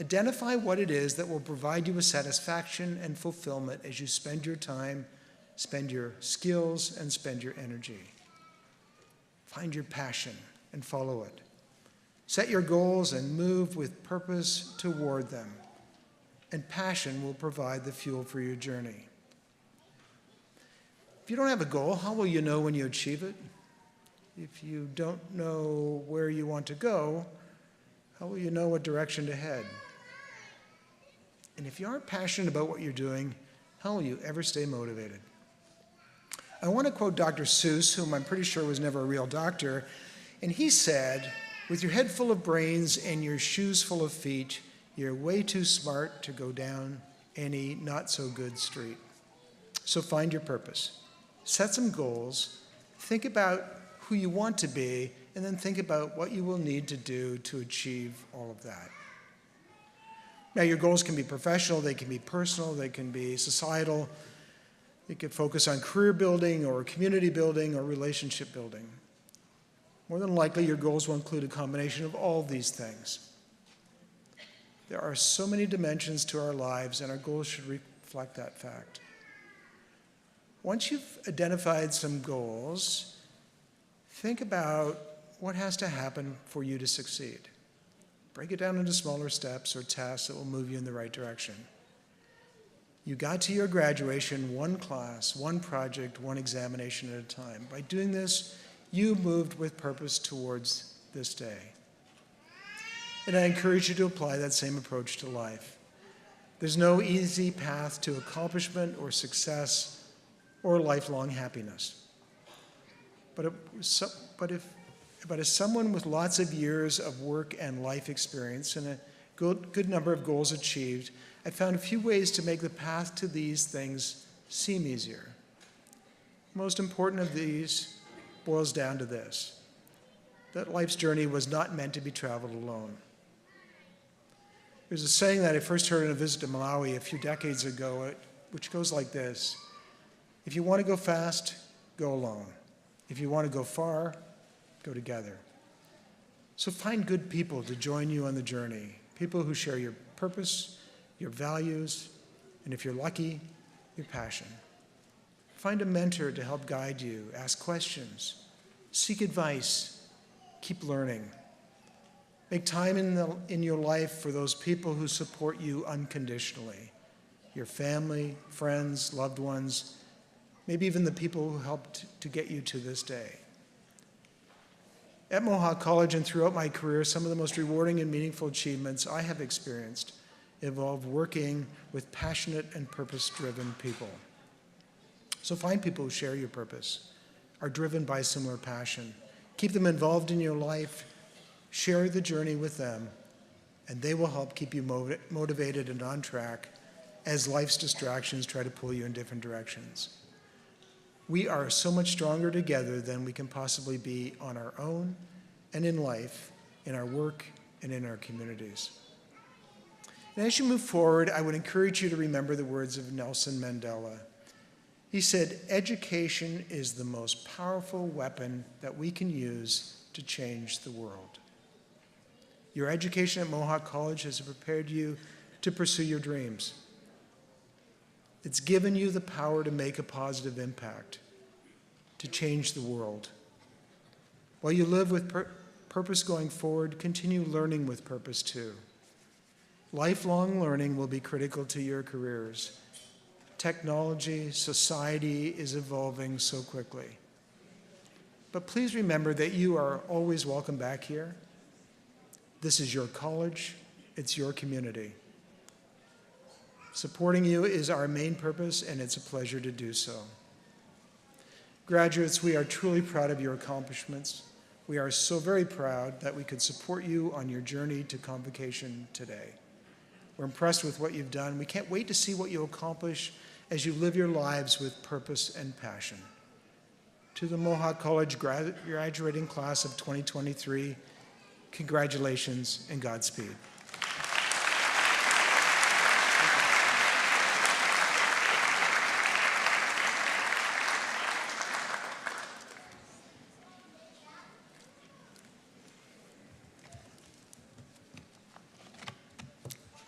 Identify what it is that will provide you with satisfaction and fulfillment as you spend your time, spend your skills, and spend your energy. Find your passion and follow it. Set your goals and move with purpose toward them, and passion will provide the fuel for your journey. If you don't have a goal, how will you know when you achieve it? If you don't know where you want to go, how will you know what direction to head? And if you aren't passionate about what you're doing, how will you ever stay motivated? I want to quote Dr. Seuss, whom I'm pretty sure was never a real doctor, and he said, "With your head full of brains and your shoes full of feet, you're way too smart to go down any not-so-good street." So find your purpose. Set some goals. Think about who you want to be, and then think about what you will need to do to achieve all of that. Now, your goals can be professional, they can be personal, they can be societal. They could focus on career building or community building or relationship building. More than likely, your goals will include a combination of all these things. There are so many dimensions to our lives, and our goals should reflect that fact. Once you've identified some goals, think about what has to happen for you to succeed. Break it down into smaller steps or tasks that will move you in the right direction. You got to your graduation one class, one project, one examination at a time. By doing this, you moved with purpose towards this day. And I encourage you to apply that same approach to life. There's no easy path to accomplishment or success or lifelong happiness. But as someone with lots of years of work and life experience and a good number of goals achieved, I found a few ways to make the path to these things seem easier. The most important of these boils down to this: that life's journey was not meant to be traveled alone. There's a saying that I first heard on a visit to Malawi a few decades ago, which goes like this: if you want to go fast, go alone. If you want to go far, go together. So find good people to join you on the journey, people who share your purpose, your values, and if you're lucky, your passion. Find a mentor to help guide you, ask questions, seek advice, keep learning. Make time in your life for those people who support you unconditionally, your family, friends, loved ones, maybe even the people who helped to get you to this day. At Mohawk College and throughout my career, some of the most rewarding and meaningful achievements I have experienced involve working with passionate and purpose-driven people. So find people who share your purpose, are driven by similar passion. Keep them involved in your life, share the journey with them, and they will help keep you motivated and on track as life's distractions try to pull you in different directions. We are so much stronger together than we can possibly be on our own and in life, in our work, and in our communities. And as you move forward, I would encourage you to remember the words of Nelson Mandela. He said, "Education is the most powerful weapon that we can use to change the world." Your education at Mohawk College has prepared you to pursue your dreams. It's given you the power to make a positive impact, to change the world. While you live with purpose going forward, continue learning with purpose too. Lifelong learning will be critical to your careers. Technology, society is evolving so quickly. But please remember that you are always welcome back here. This is your college, it's your community. Supporting you is our main purpose, and it's a pleasure to do so. Graduates, we are truly proud of your accomplishments. We are so very proud that we could support you on your journey to Convocation today. We're impressed with what you've done. We can't wait to see what you accomplish as you live your lives with purpose and passion. To the Mohawk College graduating class of 2023, congratulations and Godspeed.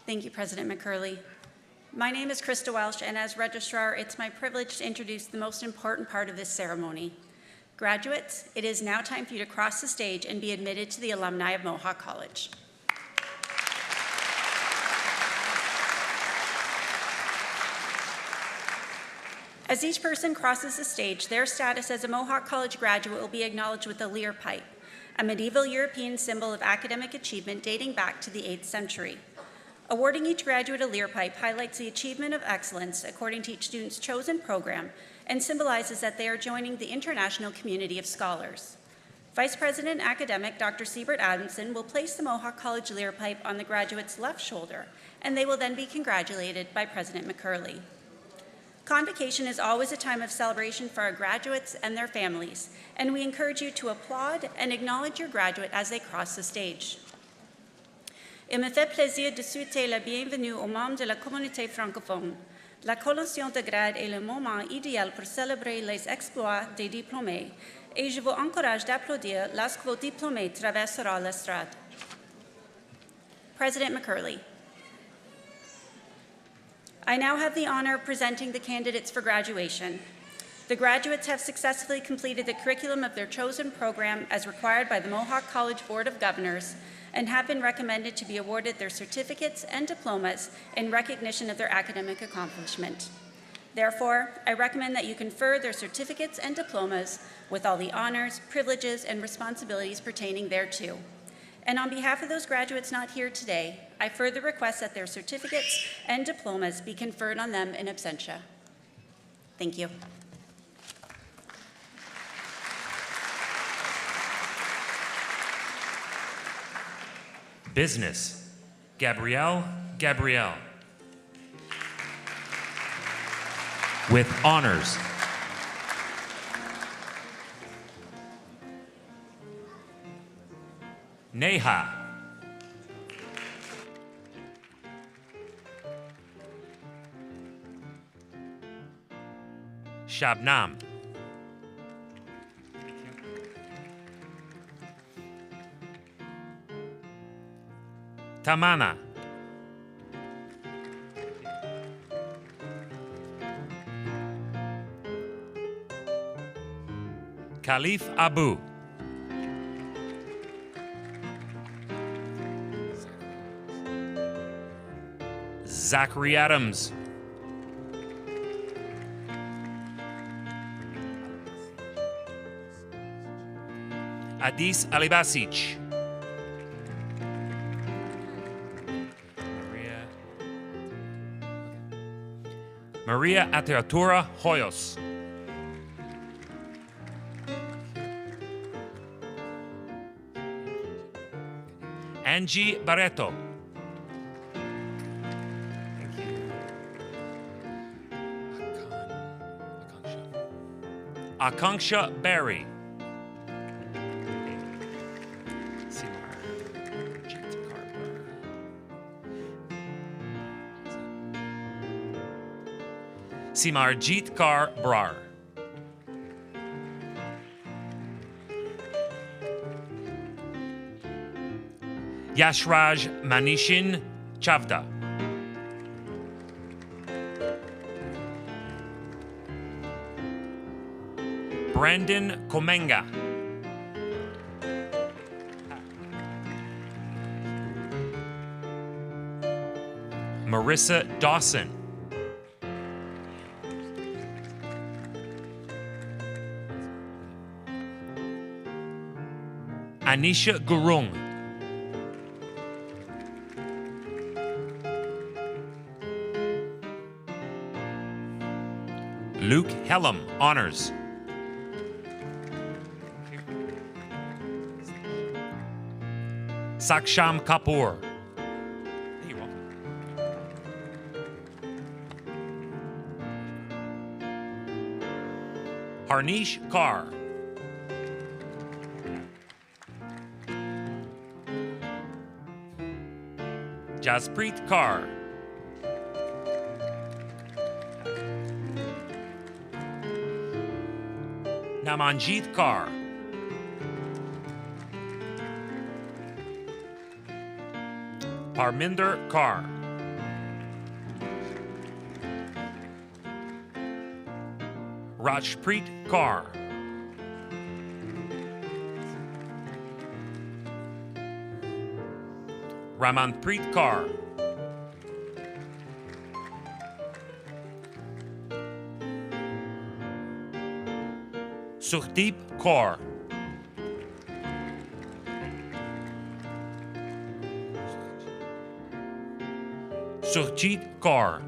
Thank you, President McCurley. My name is Krista Welsh, and as registrar, it's my privilege to introduce the most important part of this ceremony, Graduates, it is now time for you to cross the stage and be admitted to the alumni of Mohawk College. As each person crosses the stage, their status as a Mohawk College graduate will be acknowledged with a lyre pipe, a medieval European symbol of academic achievement dating back to the 8th century. Awarding each graduate a lyre pipe highlights the achievement of excellence according to each student's chosen program and symbolizes that they are joining the international community of scholars. Vice President Academic Dr. Siebert Adamson will place the Mohawk College lyre pipe on the graduate's left shoulder, and they will then be congratulated by President McCurley. Convocation is always a time of celebration for our graduates and their families, and we encourage you to applaud and acknowledge your graduate as they cross the stage. Il me fait plaisir de souhaiter la bienvenue aux membres de la communauté francophone. La collation de grade est le moment idéal pour célébrer les exploits des diplômés, et je vous encourage d'applaudir lorsque vos diplômés traverseront l'estrade. President McCurley. I now have the honor of presenting the candidates for graduation. The graduates have successfully completed the curriculum of their chosen program as required by the Mohawk College Board of Governors and have been recommended to be awarded their certificates and diplomas in recognition of their academic accomplishment. Therefore, I recommend that you confer their certificates and diplomas with all the honors, privileges, and responsibilities pertaining thereto. And on behalf of those graduates not here today, I further request that their certificates and diplomas be conferred on them in absentia. Thank you. Business, Gabrielle. With honors, Neha. Shabnam. Tamana. Khalif Abu. Zachary Adams. Adis Alibasic. Maria Ateratura Hoyos. Angie Barreto. Akanksha Berry. Simarjit Kaur Brar. Yashraj Manishin Chavda. Brandon Komenga. Marissa Dawson. Anisha Gurung. Luke Hellam, honors. Saksham Kapoor. You're welcome. Harnish Kaur. Jaspreet Kaur. Namanjit Kaur. Parminder Kaur. Rajpreet Kaur. Ramanpreet Kaur. Sukhdeep Kaur. Sukhjit Kaur.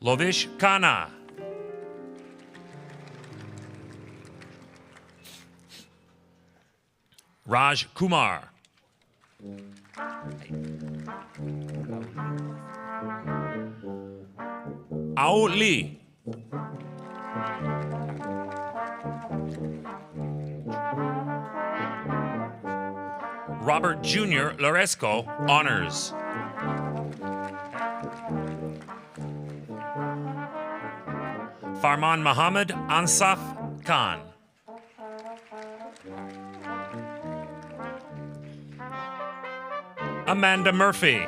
Lovish Khanna. Raj Kumar. Ao Lee. Robert Jr. Loresco, honors. Farman Muhammad Ansaf Khan. Amanda Murphy.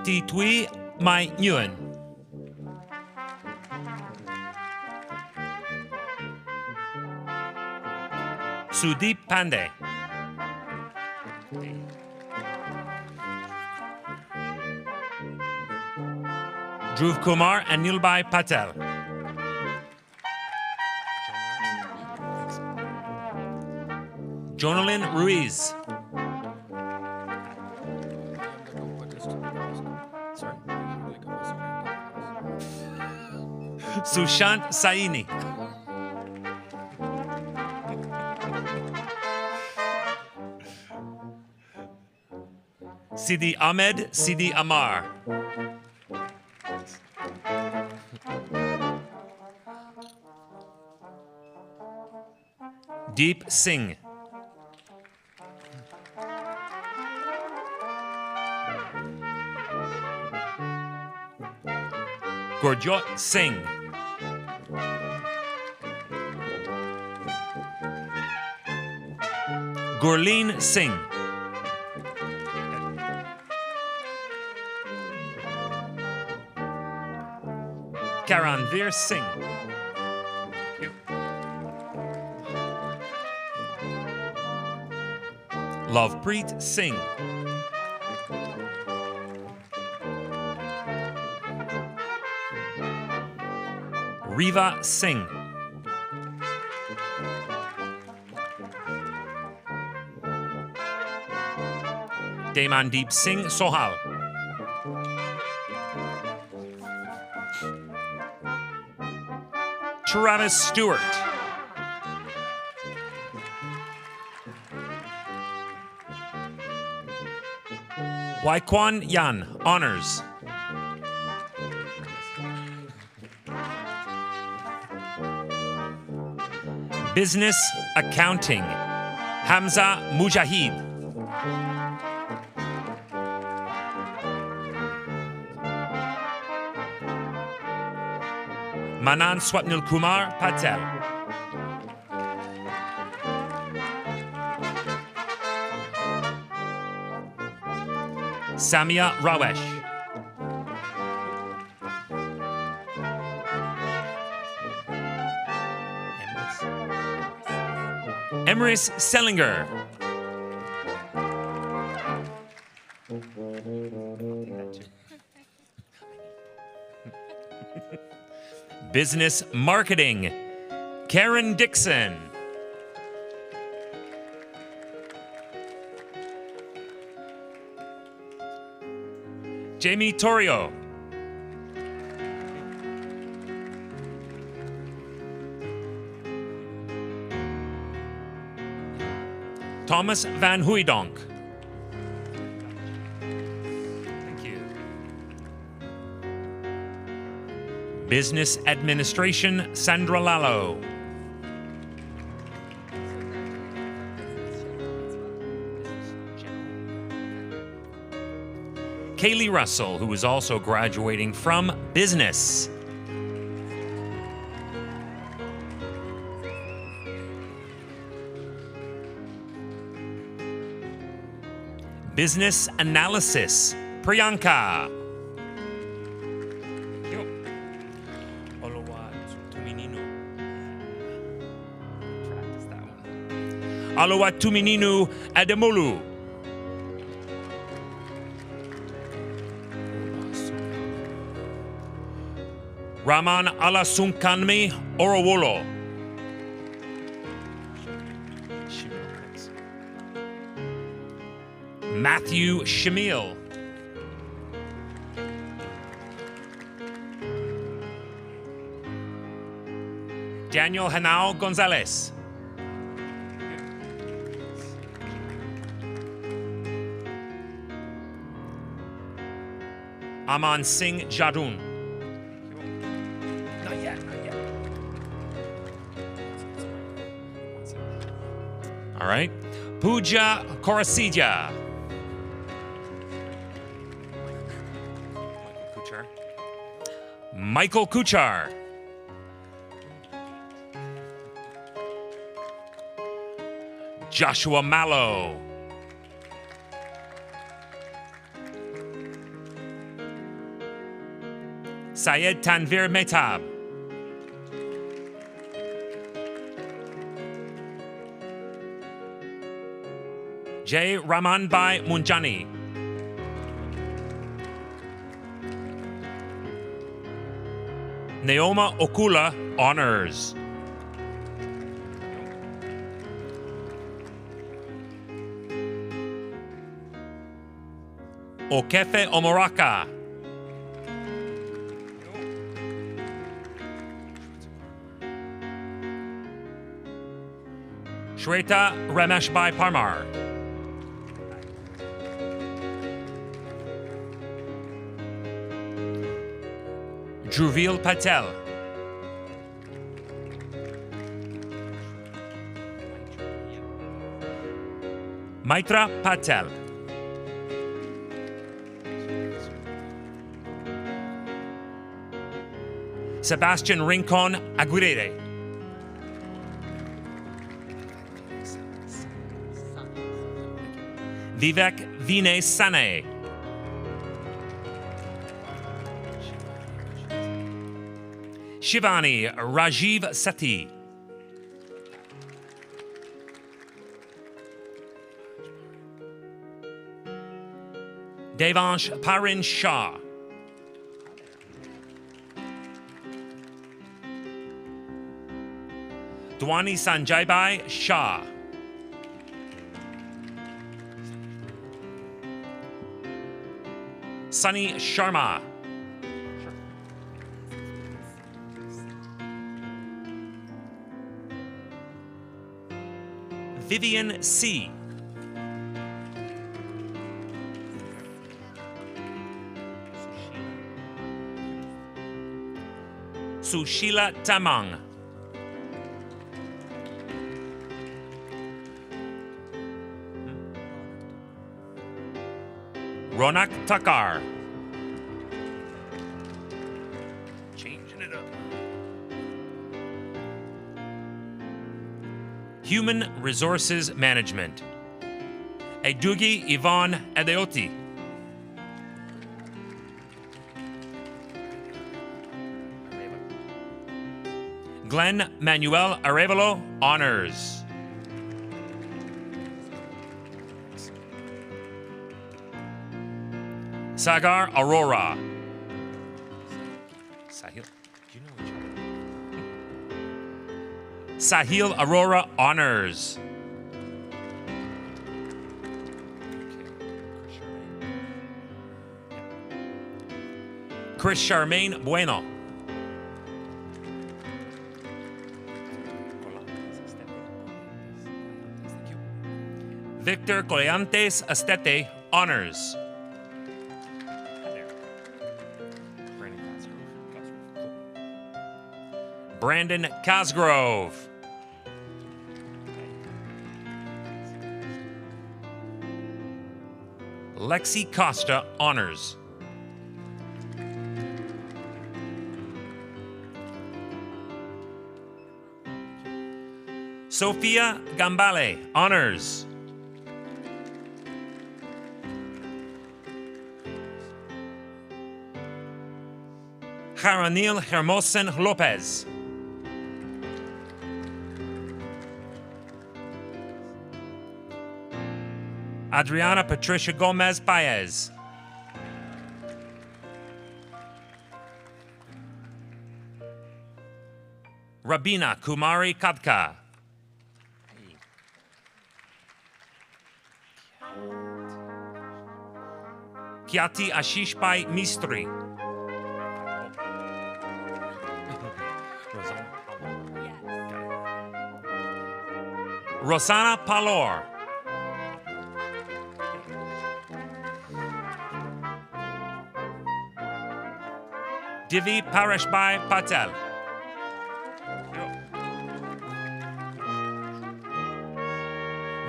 Titui Mai Nguyen. Sudeep Pandey. Dhruv Kumar and Nilbai Patel. Jonalyn Ruiz. Sushant Saini. Sidi Ahmed Sidi Amar. Deep Singh. Gurjot Singh. Gurleen Singh. Karanvir Singh. Lovepreet Singh. Riva Singh. Demandeep Singh Sohal. Travis Stewart. Waikwan Yan, honors. Business Accounting, Hamza Mujahid. Manan Swapnil Kumar Patel. Samia Rawesh. Emrys Sellinger. Business Marketing, Karen Dixon. Jamie Torrio. Thomas Van Huydonk. Thank you. Business Administration, Sandra Lallo. Kaylee Russell, who is also graduating from Business. Business Analysis, Priyanka. Aluatumininu Ademolu. Raman Alasunkanmi Orowolo. Matthew Shamil. Daniel Hanao Gonzalez. Aman Singh Jadun. Not yet, not yet. All right. Pooja Korasidya. Michael Kuchar. Joshua Mallow. Syed Tanvir Mehtab. Jay Ramanbhai Munjani. Naoma Okula Honors. Okefe Omoraka. Shweta Rameshbhai Parmar. Druvil Patel. Maitra Patel. Sebastian Rincon Aguirre. Vivek Vinay Sane. Shivani Rajiv Sati. Devansh Parin Shah. Dwani Sanjaybai Shah. Sunny Sharma. Vivian C. Sushila Tamang. Ronak Takar. Changing it up. Human Resources Management. Edugi Yvonne Adeoti. Glenn Manuel Arevalo Honors. Sagar Aurora. Sahil. Do you know each other? Sahil Aurora Honors. Chris Charmaine Bueno. Victor Coleantes Estete Honors. Brandon Cosgrove. Lexi Costa Honors. Sophia Gambale Honors. Jaranil Hermosen Lopez. Adriana Patricia Gomez Paez. Rabina Kumari Kadka. Kyati Ashishpai Mistry. Rosana Palor. Divi Pareshbai Patel.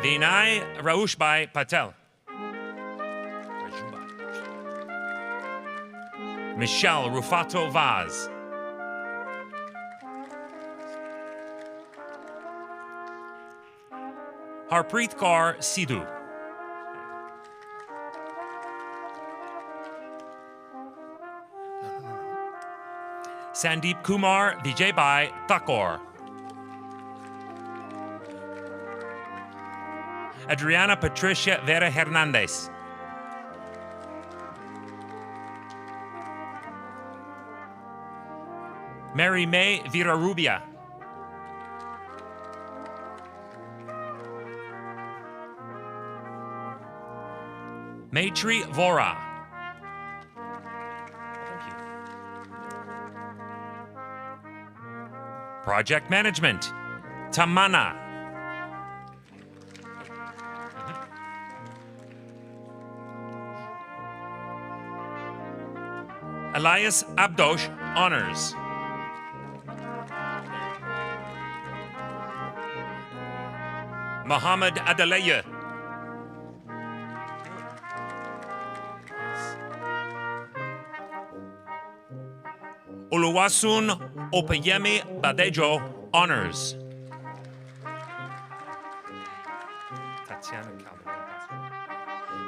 Vinay Raushbai Patel. Michelle Rufato Vaz. Harpreet Kaur Sidhu. Sandeep Kumar Vijaybai Thakur. Adriana Patricia Vera Hernandez. Mary May Virarubia. Maitri Vora. Project Management, Tamana. Elias Abdosh, Honors. Muhammad Adalaya. Oluwasun Opeyemi Badejo, Honors.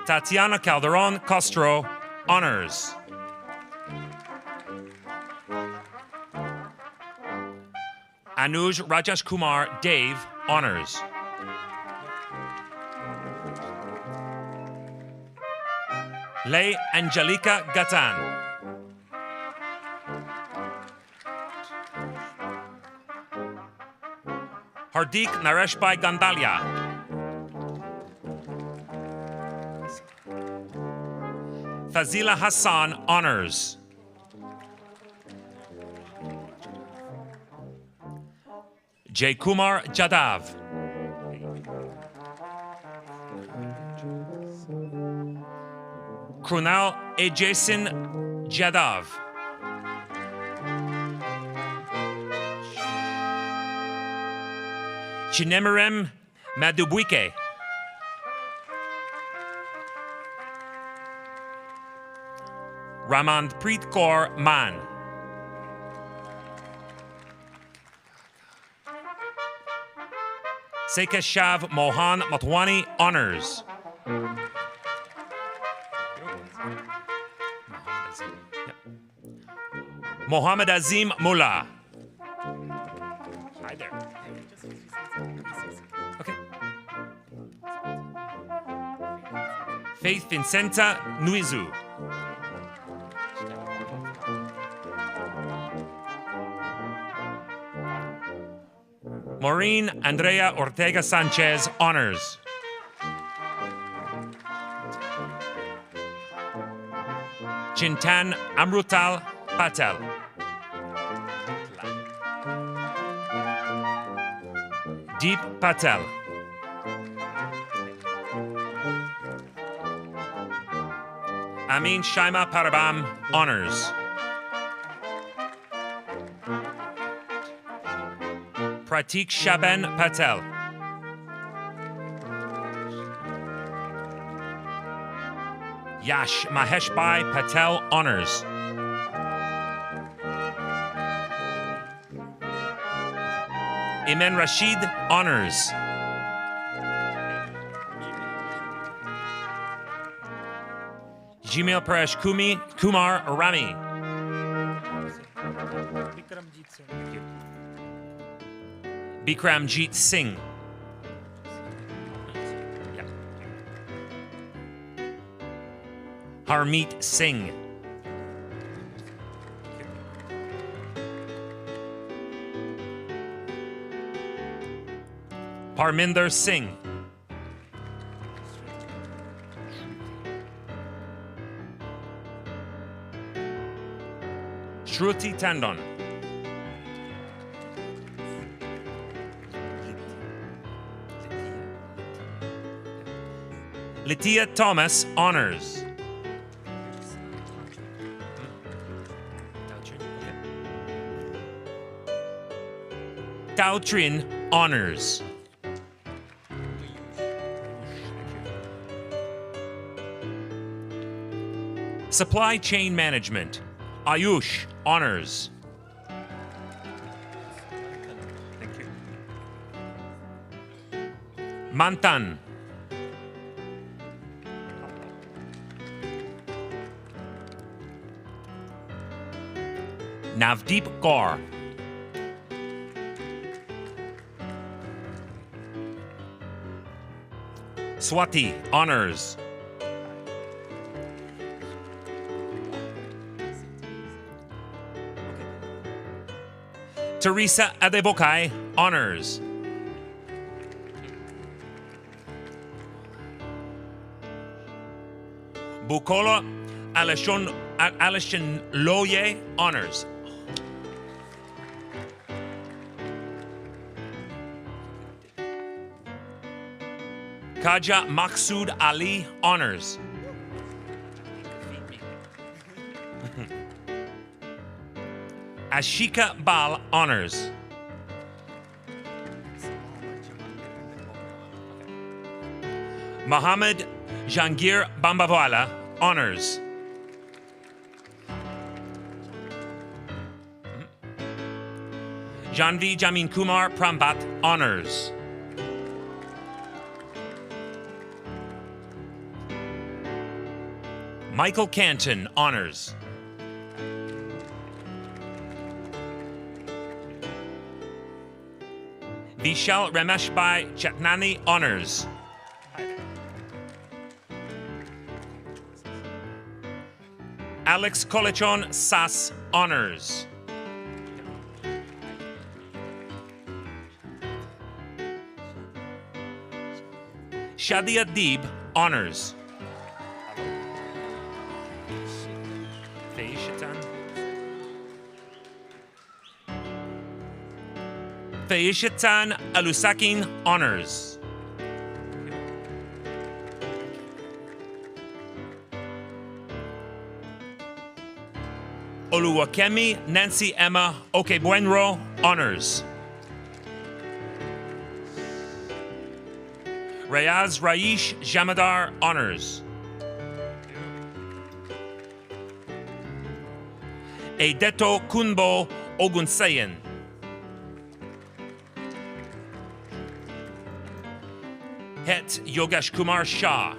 Tatiana Calderon Castro, Honors. Anuj Rajesh Kumar Dave, Honors. Lei Angelica Gatan. Hardik Nareshbhai Gandalia. Fazila Hassan, Honors. Jay Kumar Jadav. Krunal Ejason Jadav. Chinemerem Madubwike. Ramandpreet Kaur Man. Sekeshav Mohan Matwani, Honors. Mohammed Azim Mullah. Hi there. Okay. Faith Vincenta Nuizu. Maureen Andrea Ortega Sanchez, Honors. Chintan Amrutal Patel. Deep Patel. Amin Shaima Parabam, Honors. Pratik Shaban Patel. Yash Maheshbhai Patel, Honors. Imen Rashid, Honors. Jimil Paresh Kumar Rami. Bikramjit Singh. Harmeet Singh. Parminder Singh. Shruti Tandon. Latia Thomas, honors. Tao Trin, honors. Supply Chain Management, Ayush, honors. Thank you. Mantan. Navdeep Kaur. Swati, honors. Teresa Adebokai, honors. Bukola Alishon Loye, honors. Kaja Maksud Ali, honors. Ashika Bal, honors. Mohammed Jangir Bambawala, honors. Janvi Jamin Kumar Prambat, honors. Michael Canton, honors. Vishal Rameshbhai Chatnani, honors. Alex Kolichon Sas, honors. Shadia Deeb, honors. Feishatan Alusakin, honors. Oluwakemi Nancy Emma Okebuenro, honors. Rayaz Raish Jamadar, honors. Eideto Kunbo Ogunseyen. Het Yogesh Kumar Shah.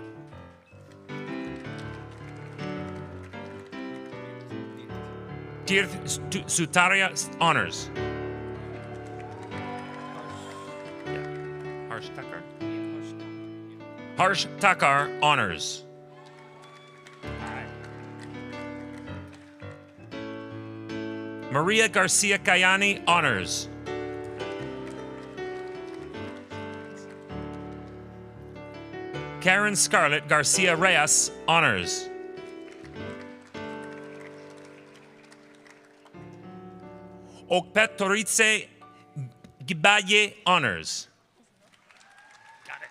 Tirth Sutaria, honors. Harsh Takar. Harsh Takar, honors. Maria Garcia Kayani, honors. Karen Scarlett Garcia Reyes, honors. Okpet Toritse Gibaye, honors. Got it.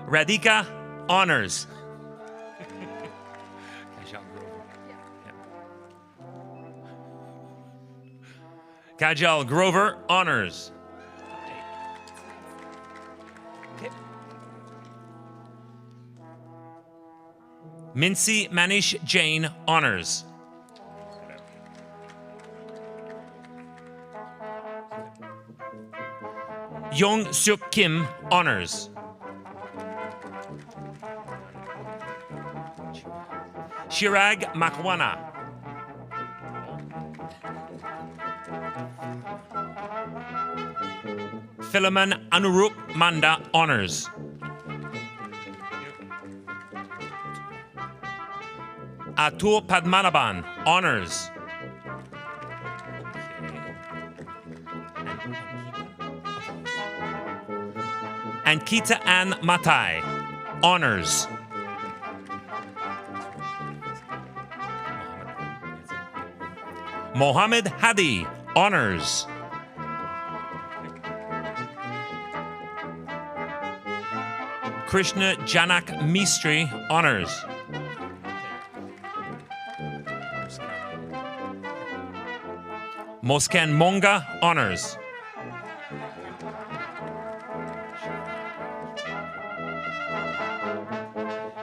Radhika, honors. Kajal Grover, honors. Mincy Manish Jain, honors. Yong Suk Kim, honors. Shirag Makwana. Philemon Anurup Manda, honors. Atul Padmanabhan, honors. Ankita Ann Matai, honors. Mohammed Hadi, honors. Krishna Janak Mistry, honors. Moskan Monga, honors.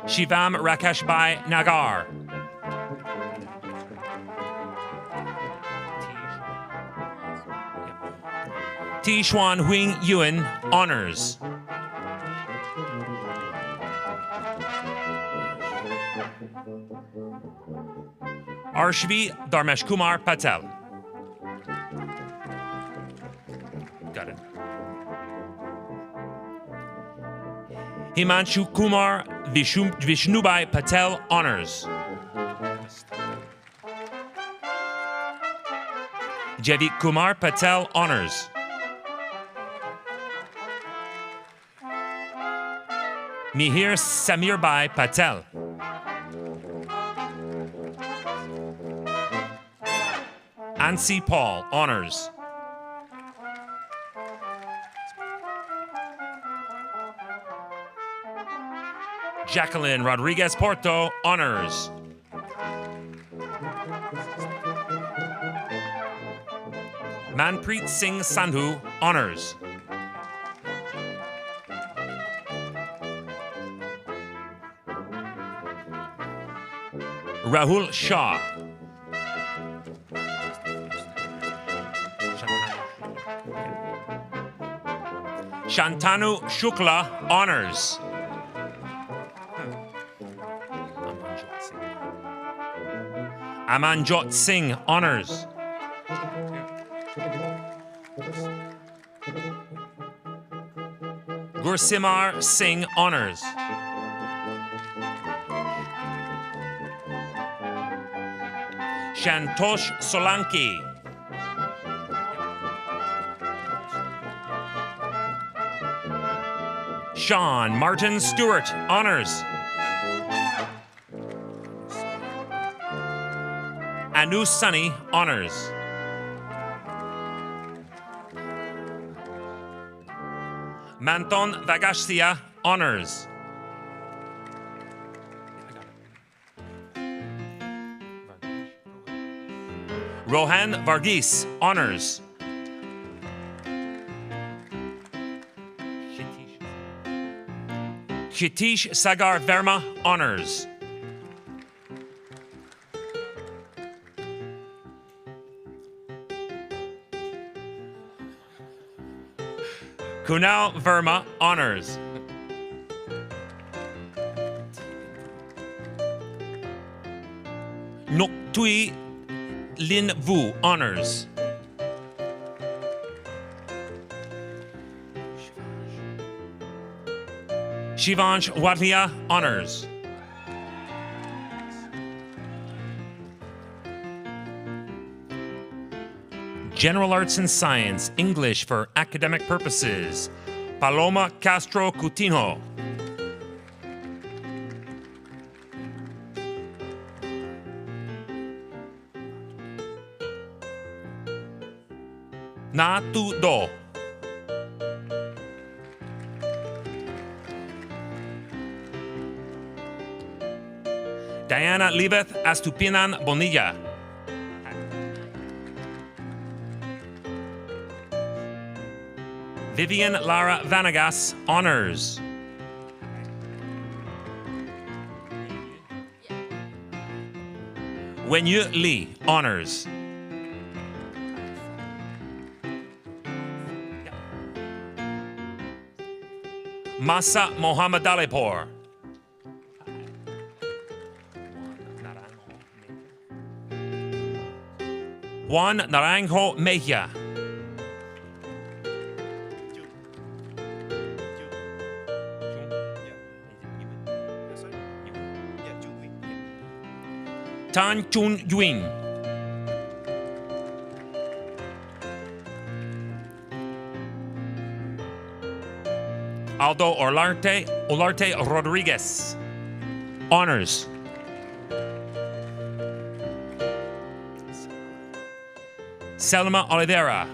Shivam Rakeshbai Nagar. Tishuan Huing Yuan, honors. Arshvi Dharmesh Kumar Patel. Got it. Himanshu Kumar Vishnubai Patel, honors. Javik Kumar Patel, honors. Mihir Samirbai Patel. Ansi Paul, honors. Jacqueline Rodriguez Porto, honors. Manpreet Singh Sandhu, honors. Rahul Shah. Shantanu Shukla, honors. Amanjot Singh, honors. Gursimar Singh, honors. Shantosh Solanki. Sean Martin Stewart, honors. Anu Sunny, honors. Manton Vagashia, honors. Rohan Varghese, honors. Kshitish Sagar Verma, honors. Kunal Verma, honors. Noktui Lin Vu, honors. Shivansh Wadlia, honors. General Arts and Science, English for academic purposes, Paloma Castro Coutinho. Na Tu Do. Diana Libeth Astupinan Bonilla. Vivian Lara Vanagas, honors. Wenyu Lee, honors. Masa Mohammad Alipur. Juan Naranjo Mejia. Tan Chun Yuin. Aldo Olarte Rodriguez. Honors. Selma Oliveira.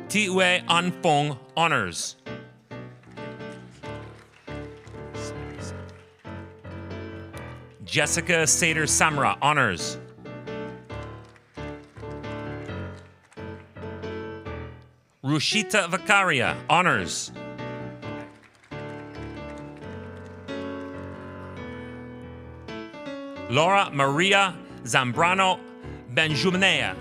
Tiwe Anfong. Honors. Jessica Sader Samra. Honors. Rushita Vakaria. Honors. Laura Maria Zambrano Benjumanea.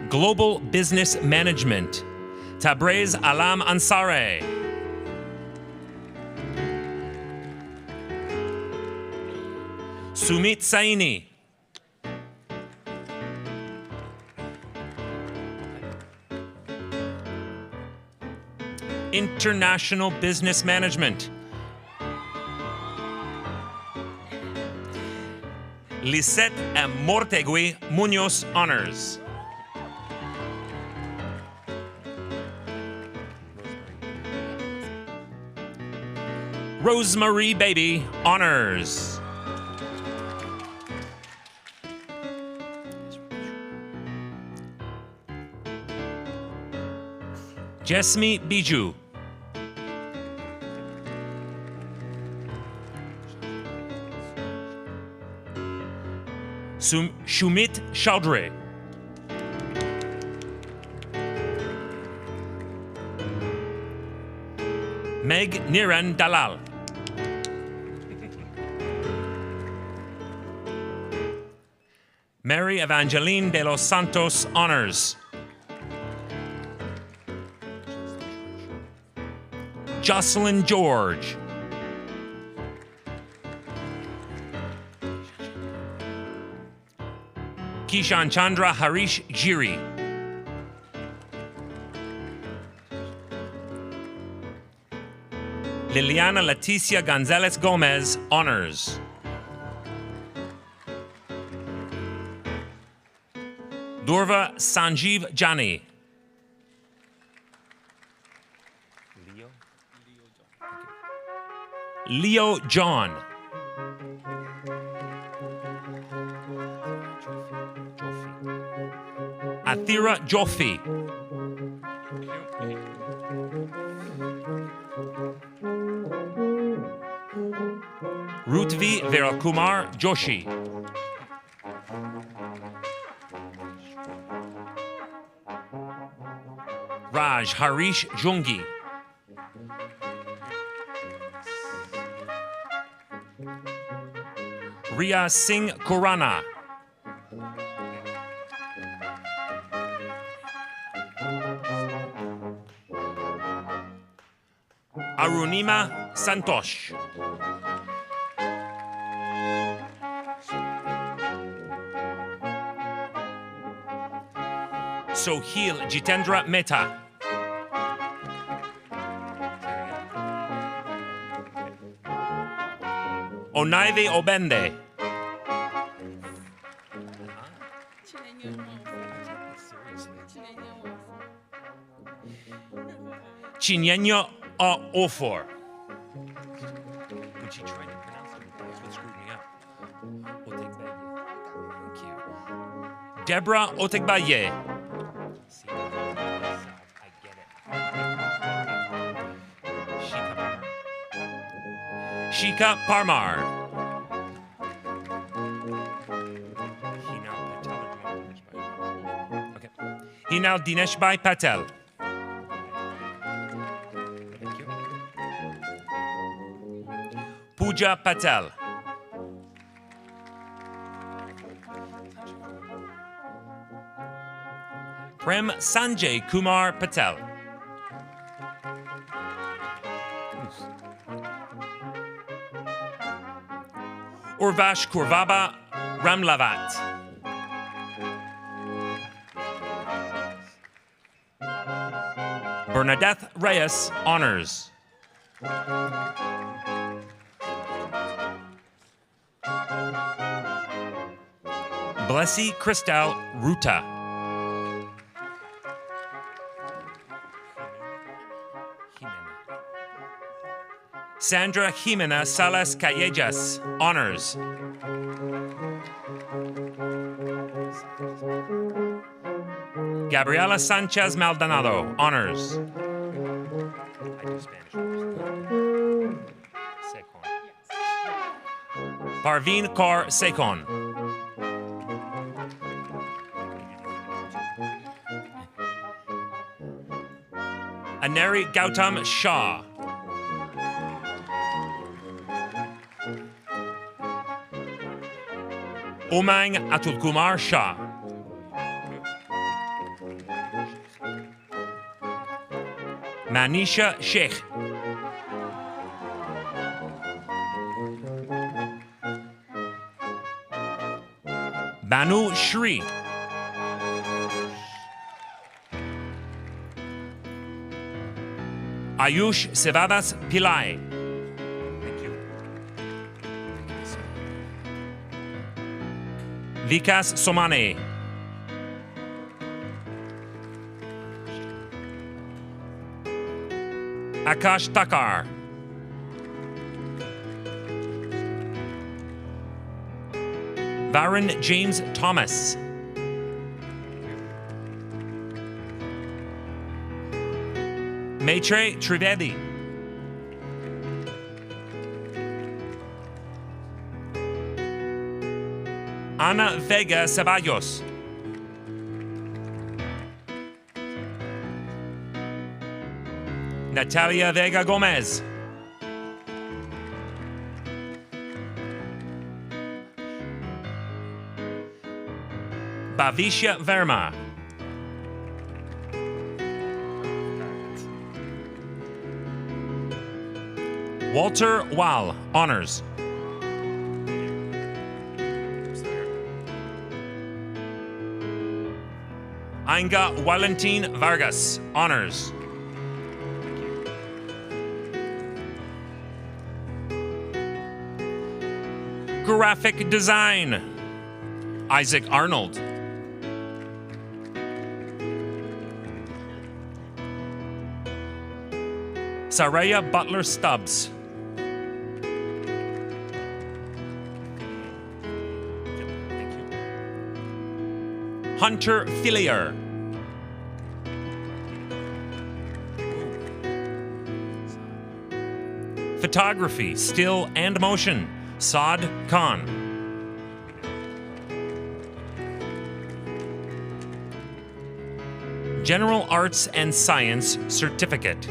Global Business Management, Tabrez Alam Ansare. Sumit Saini. International Business Management, Lisette Mortegui Munoz. Honors. Rosemary Baby. Honors. Jesmi Biju. Shumit Chaudhry. Meg Niran Dalal. Mary Evangeline de los Santos. Honors. Jocelyn George. Kishan Chandra Harish Giri. Liliana Leticia Gonzalez Gomez. Honors. Durva Sanjeev Jani. Leo John. Athira Joffi. Rutvi Verakumar Joshi. Raj Harish Jungi. Ria Singh Khurana. Arunima Santosh. Sohil Jitendra Mehta. Onaive Obende. Chinyenyo Ofor. When she tried to pronounce it, that's what screwed me up. Thank you. Deborah Otegbaye. I get it. Shika Parmar. Okay. Hinal Dineshbhai Patel. Pooja Patel. Prem Sanjay Kumar Patel. Urvash Kurvaba Ramlavat. Bernadette Reyes, honors. Blessy Cristal Ruta. Sandra Jimena Salas Callejas, honors. Gabriela Sanchez Maldonado, honors. Parveen Kaur Sekon. Aneri Gautam Shah. Umang Atulkumar Shah. Manisha Sheikh. Banu Shri. Ayush Sevadas Pillai. Vikas Somane. Akash Takar. Varun James Thomas. Maitre Trivedi. Ana Vega Ceballos. Natalia Vega Gomez. Bhavisha Verma. Walter Wall, honors. Ainga Valentin Vargas, honors. Graphic design, Isaac Arnold. Saraya Butler Stubbs. Hunter Fillier. Photography, still and motion, Saad Khan. General Arts and Science Certificate,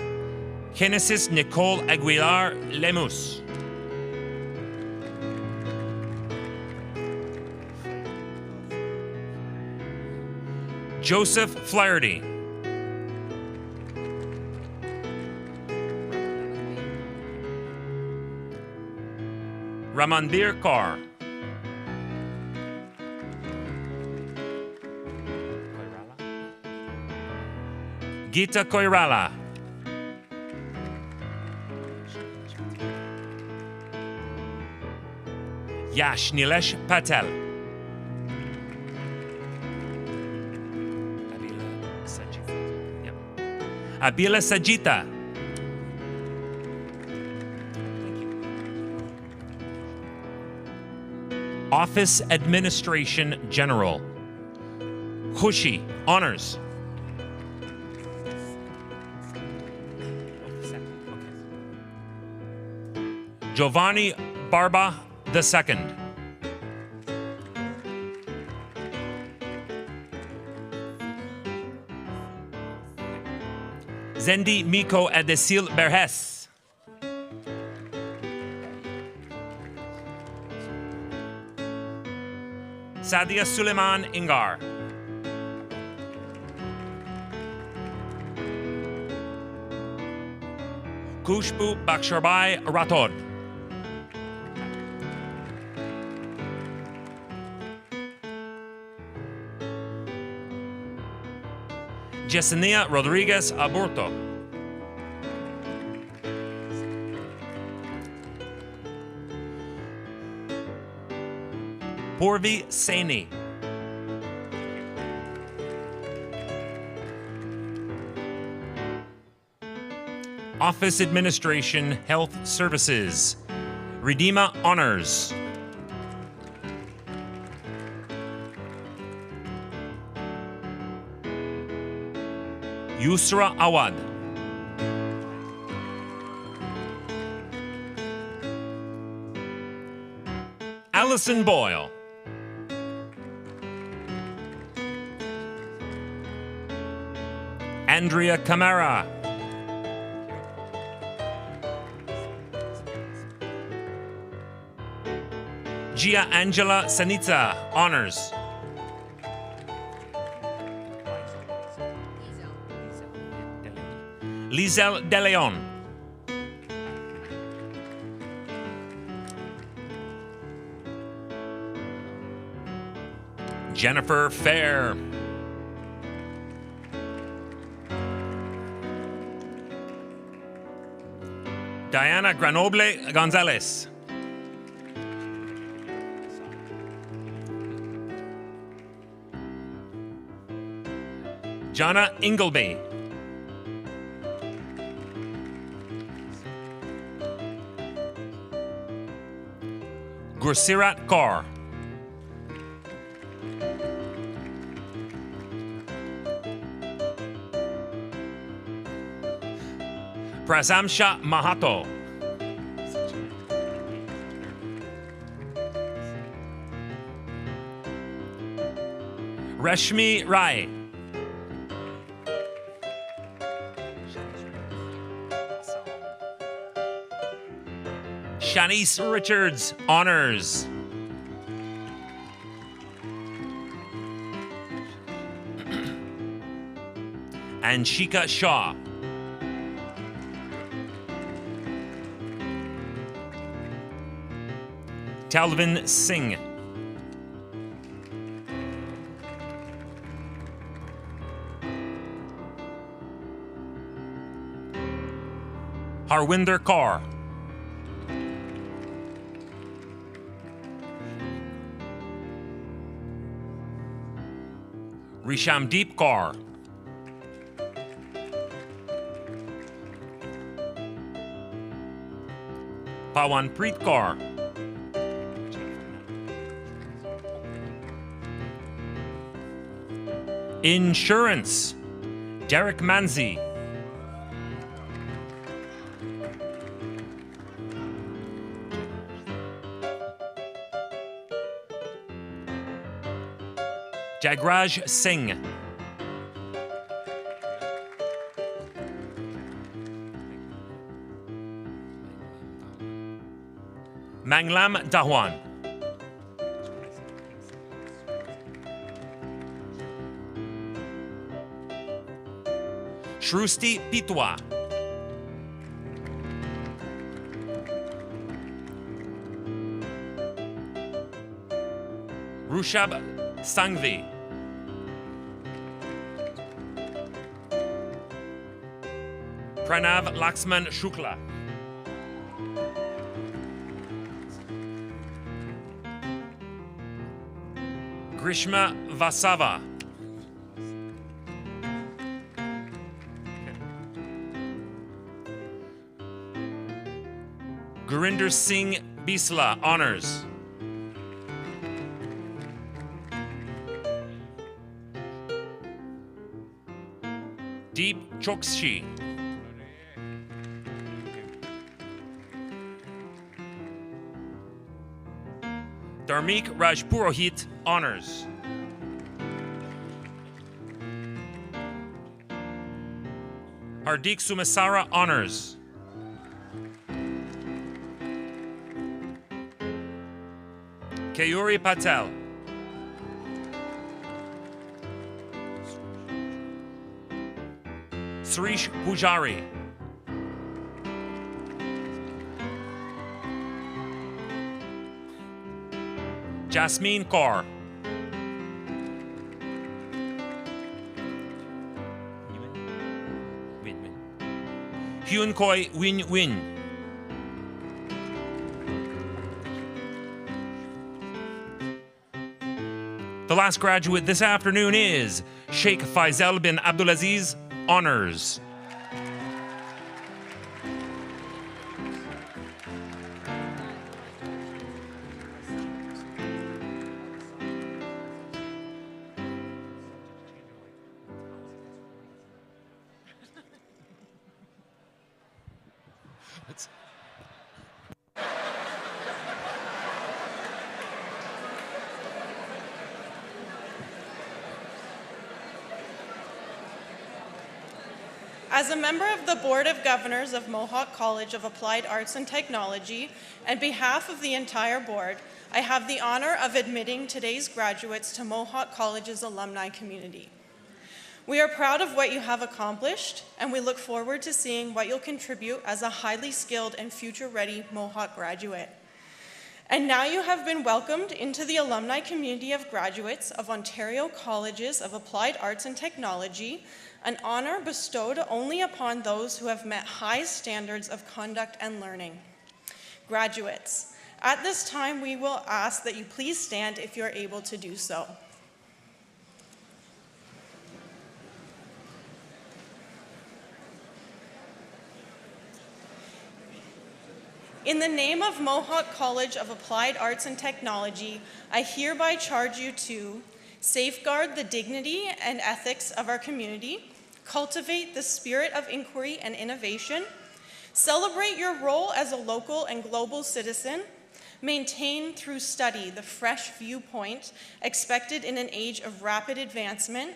Genesis Nicole Aguilar Lemus. Joseph Flaherty. Ramanbir Kaur. Geeta Koirala. Yash Nilesh Patel. Abila Sajita. Office Administration General. Khushi, honors. Giovanni Barba II. Zendi Miko Adesil Berhes. Sadia Suleiman Ingar. Kushbu Baksharbai Ratod. Yesenia Rodriguez Aburto. Purvi Saini. Office Administration Health Services, Redeema Honors. Yusra Awad. Allison Boyle. Andrea Camara. Gia Angela Sanita, Honors. Lizel De Leon. Jennifer Fair. Diana Granoble Gonzalez. Jana Ingleby. Gursirat Kaur. Prasamsha Mahato. Reshmi Rai. Shanice Richards, Honors. And Shika Shaw. Talvin Singh. Harwinder Kaur. Rishamdeep Kaur. Pawanpreet Kaur. Insurance, Derek Manzi. Jagraj Singh. Manglam Dahwan. Shrusti Pitwa. Rushab Sangvi. Pranav Laxman Shukla. Grishma Vasava. Gurinder Singh Bisla, Honors. Deep Chokshi. Dharmik Rajpurohit, Honors. Hardik Sumasara, Honors. Kayuri Patel. Srish Pujari. Jasmine Kaur. Hyun Koi Win Win. The last graduate this afternoon is Sheikh Faisal bin Abdulaziz, Honors. As a member of the Board of Governors of Mohawk College of Applied Arts and Technology, on behalf of the entire board, I have the honor of admitting today's graduates to Mohawk College's alumni community. We are proud of what you have accomplished, and we look forward to seeing what you'll contribute as a highly skilled and future-ready Mohawk graduate. And now you have been welcomed into the alumni community of graduates of Ontario Colleges of Applied Arts and Technology, an honor bestowed only upon those who have met high standards of conduct and learning. Graduates, at this time we will ask that you please stand if you're able to do so. In the name of Mohawk College of Applied Arts and Technology, I hereby charge you to safeguard the dignity and ethics of our community, cultivate the spirit of inquiry and innovation, celebrate your role as a local and global citizen, maintain through study the fresh viewpoint expected in an age of rapid advancement,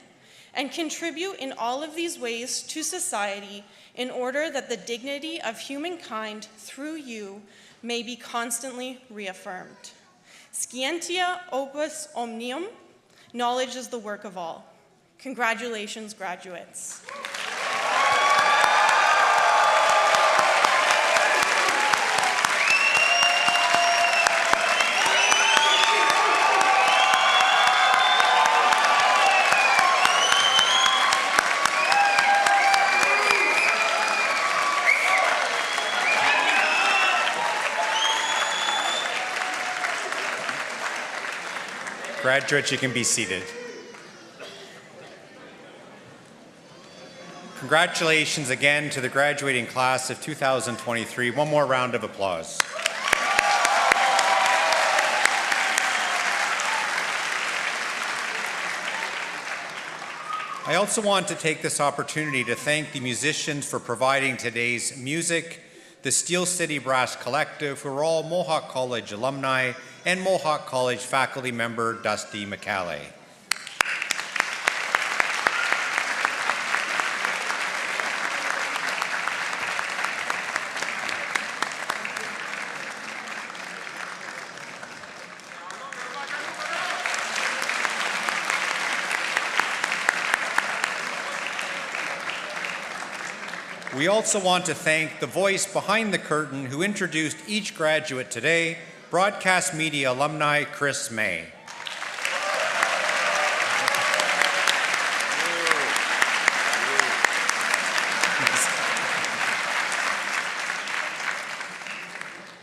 and contribute in all of these ways to society in order that the dignity of humankind through you may be constantly reaffirmed. Scientia opus omnium, knowledge is the work of all. Congratulations, graduates. Graduates, you can be seated. Congratulations again to the graduating class of 2023. One more round of applause. I also want to take this opportunity to thank the musicians for providing today's music, the Steel City Brass Collective, who are all Mohawk College alumni, and Mohawk College faculty member Dusty McCalley. We also want to thank the voice behind the curtain who introduced each graduate today, broadcast media alumni Chris May.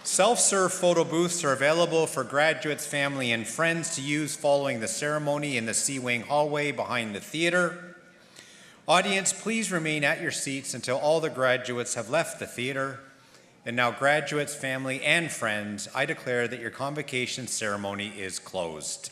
Self-serve photo booths are available for graduates, family, and friends to use following the ceremony in the C-Wing hallway behind the theater. Audience, please remain at your seats until all the graduates have left the theater. And now, graduates, family, and friends, I declare that your convocation ceremony is closed.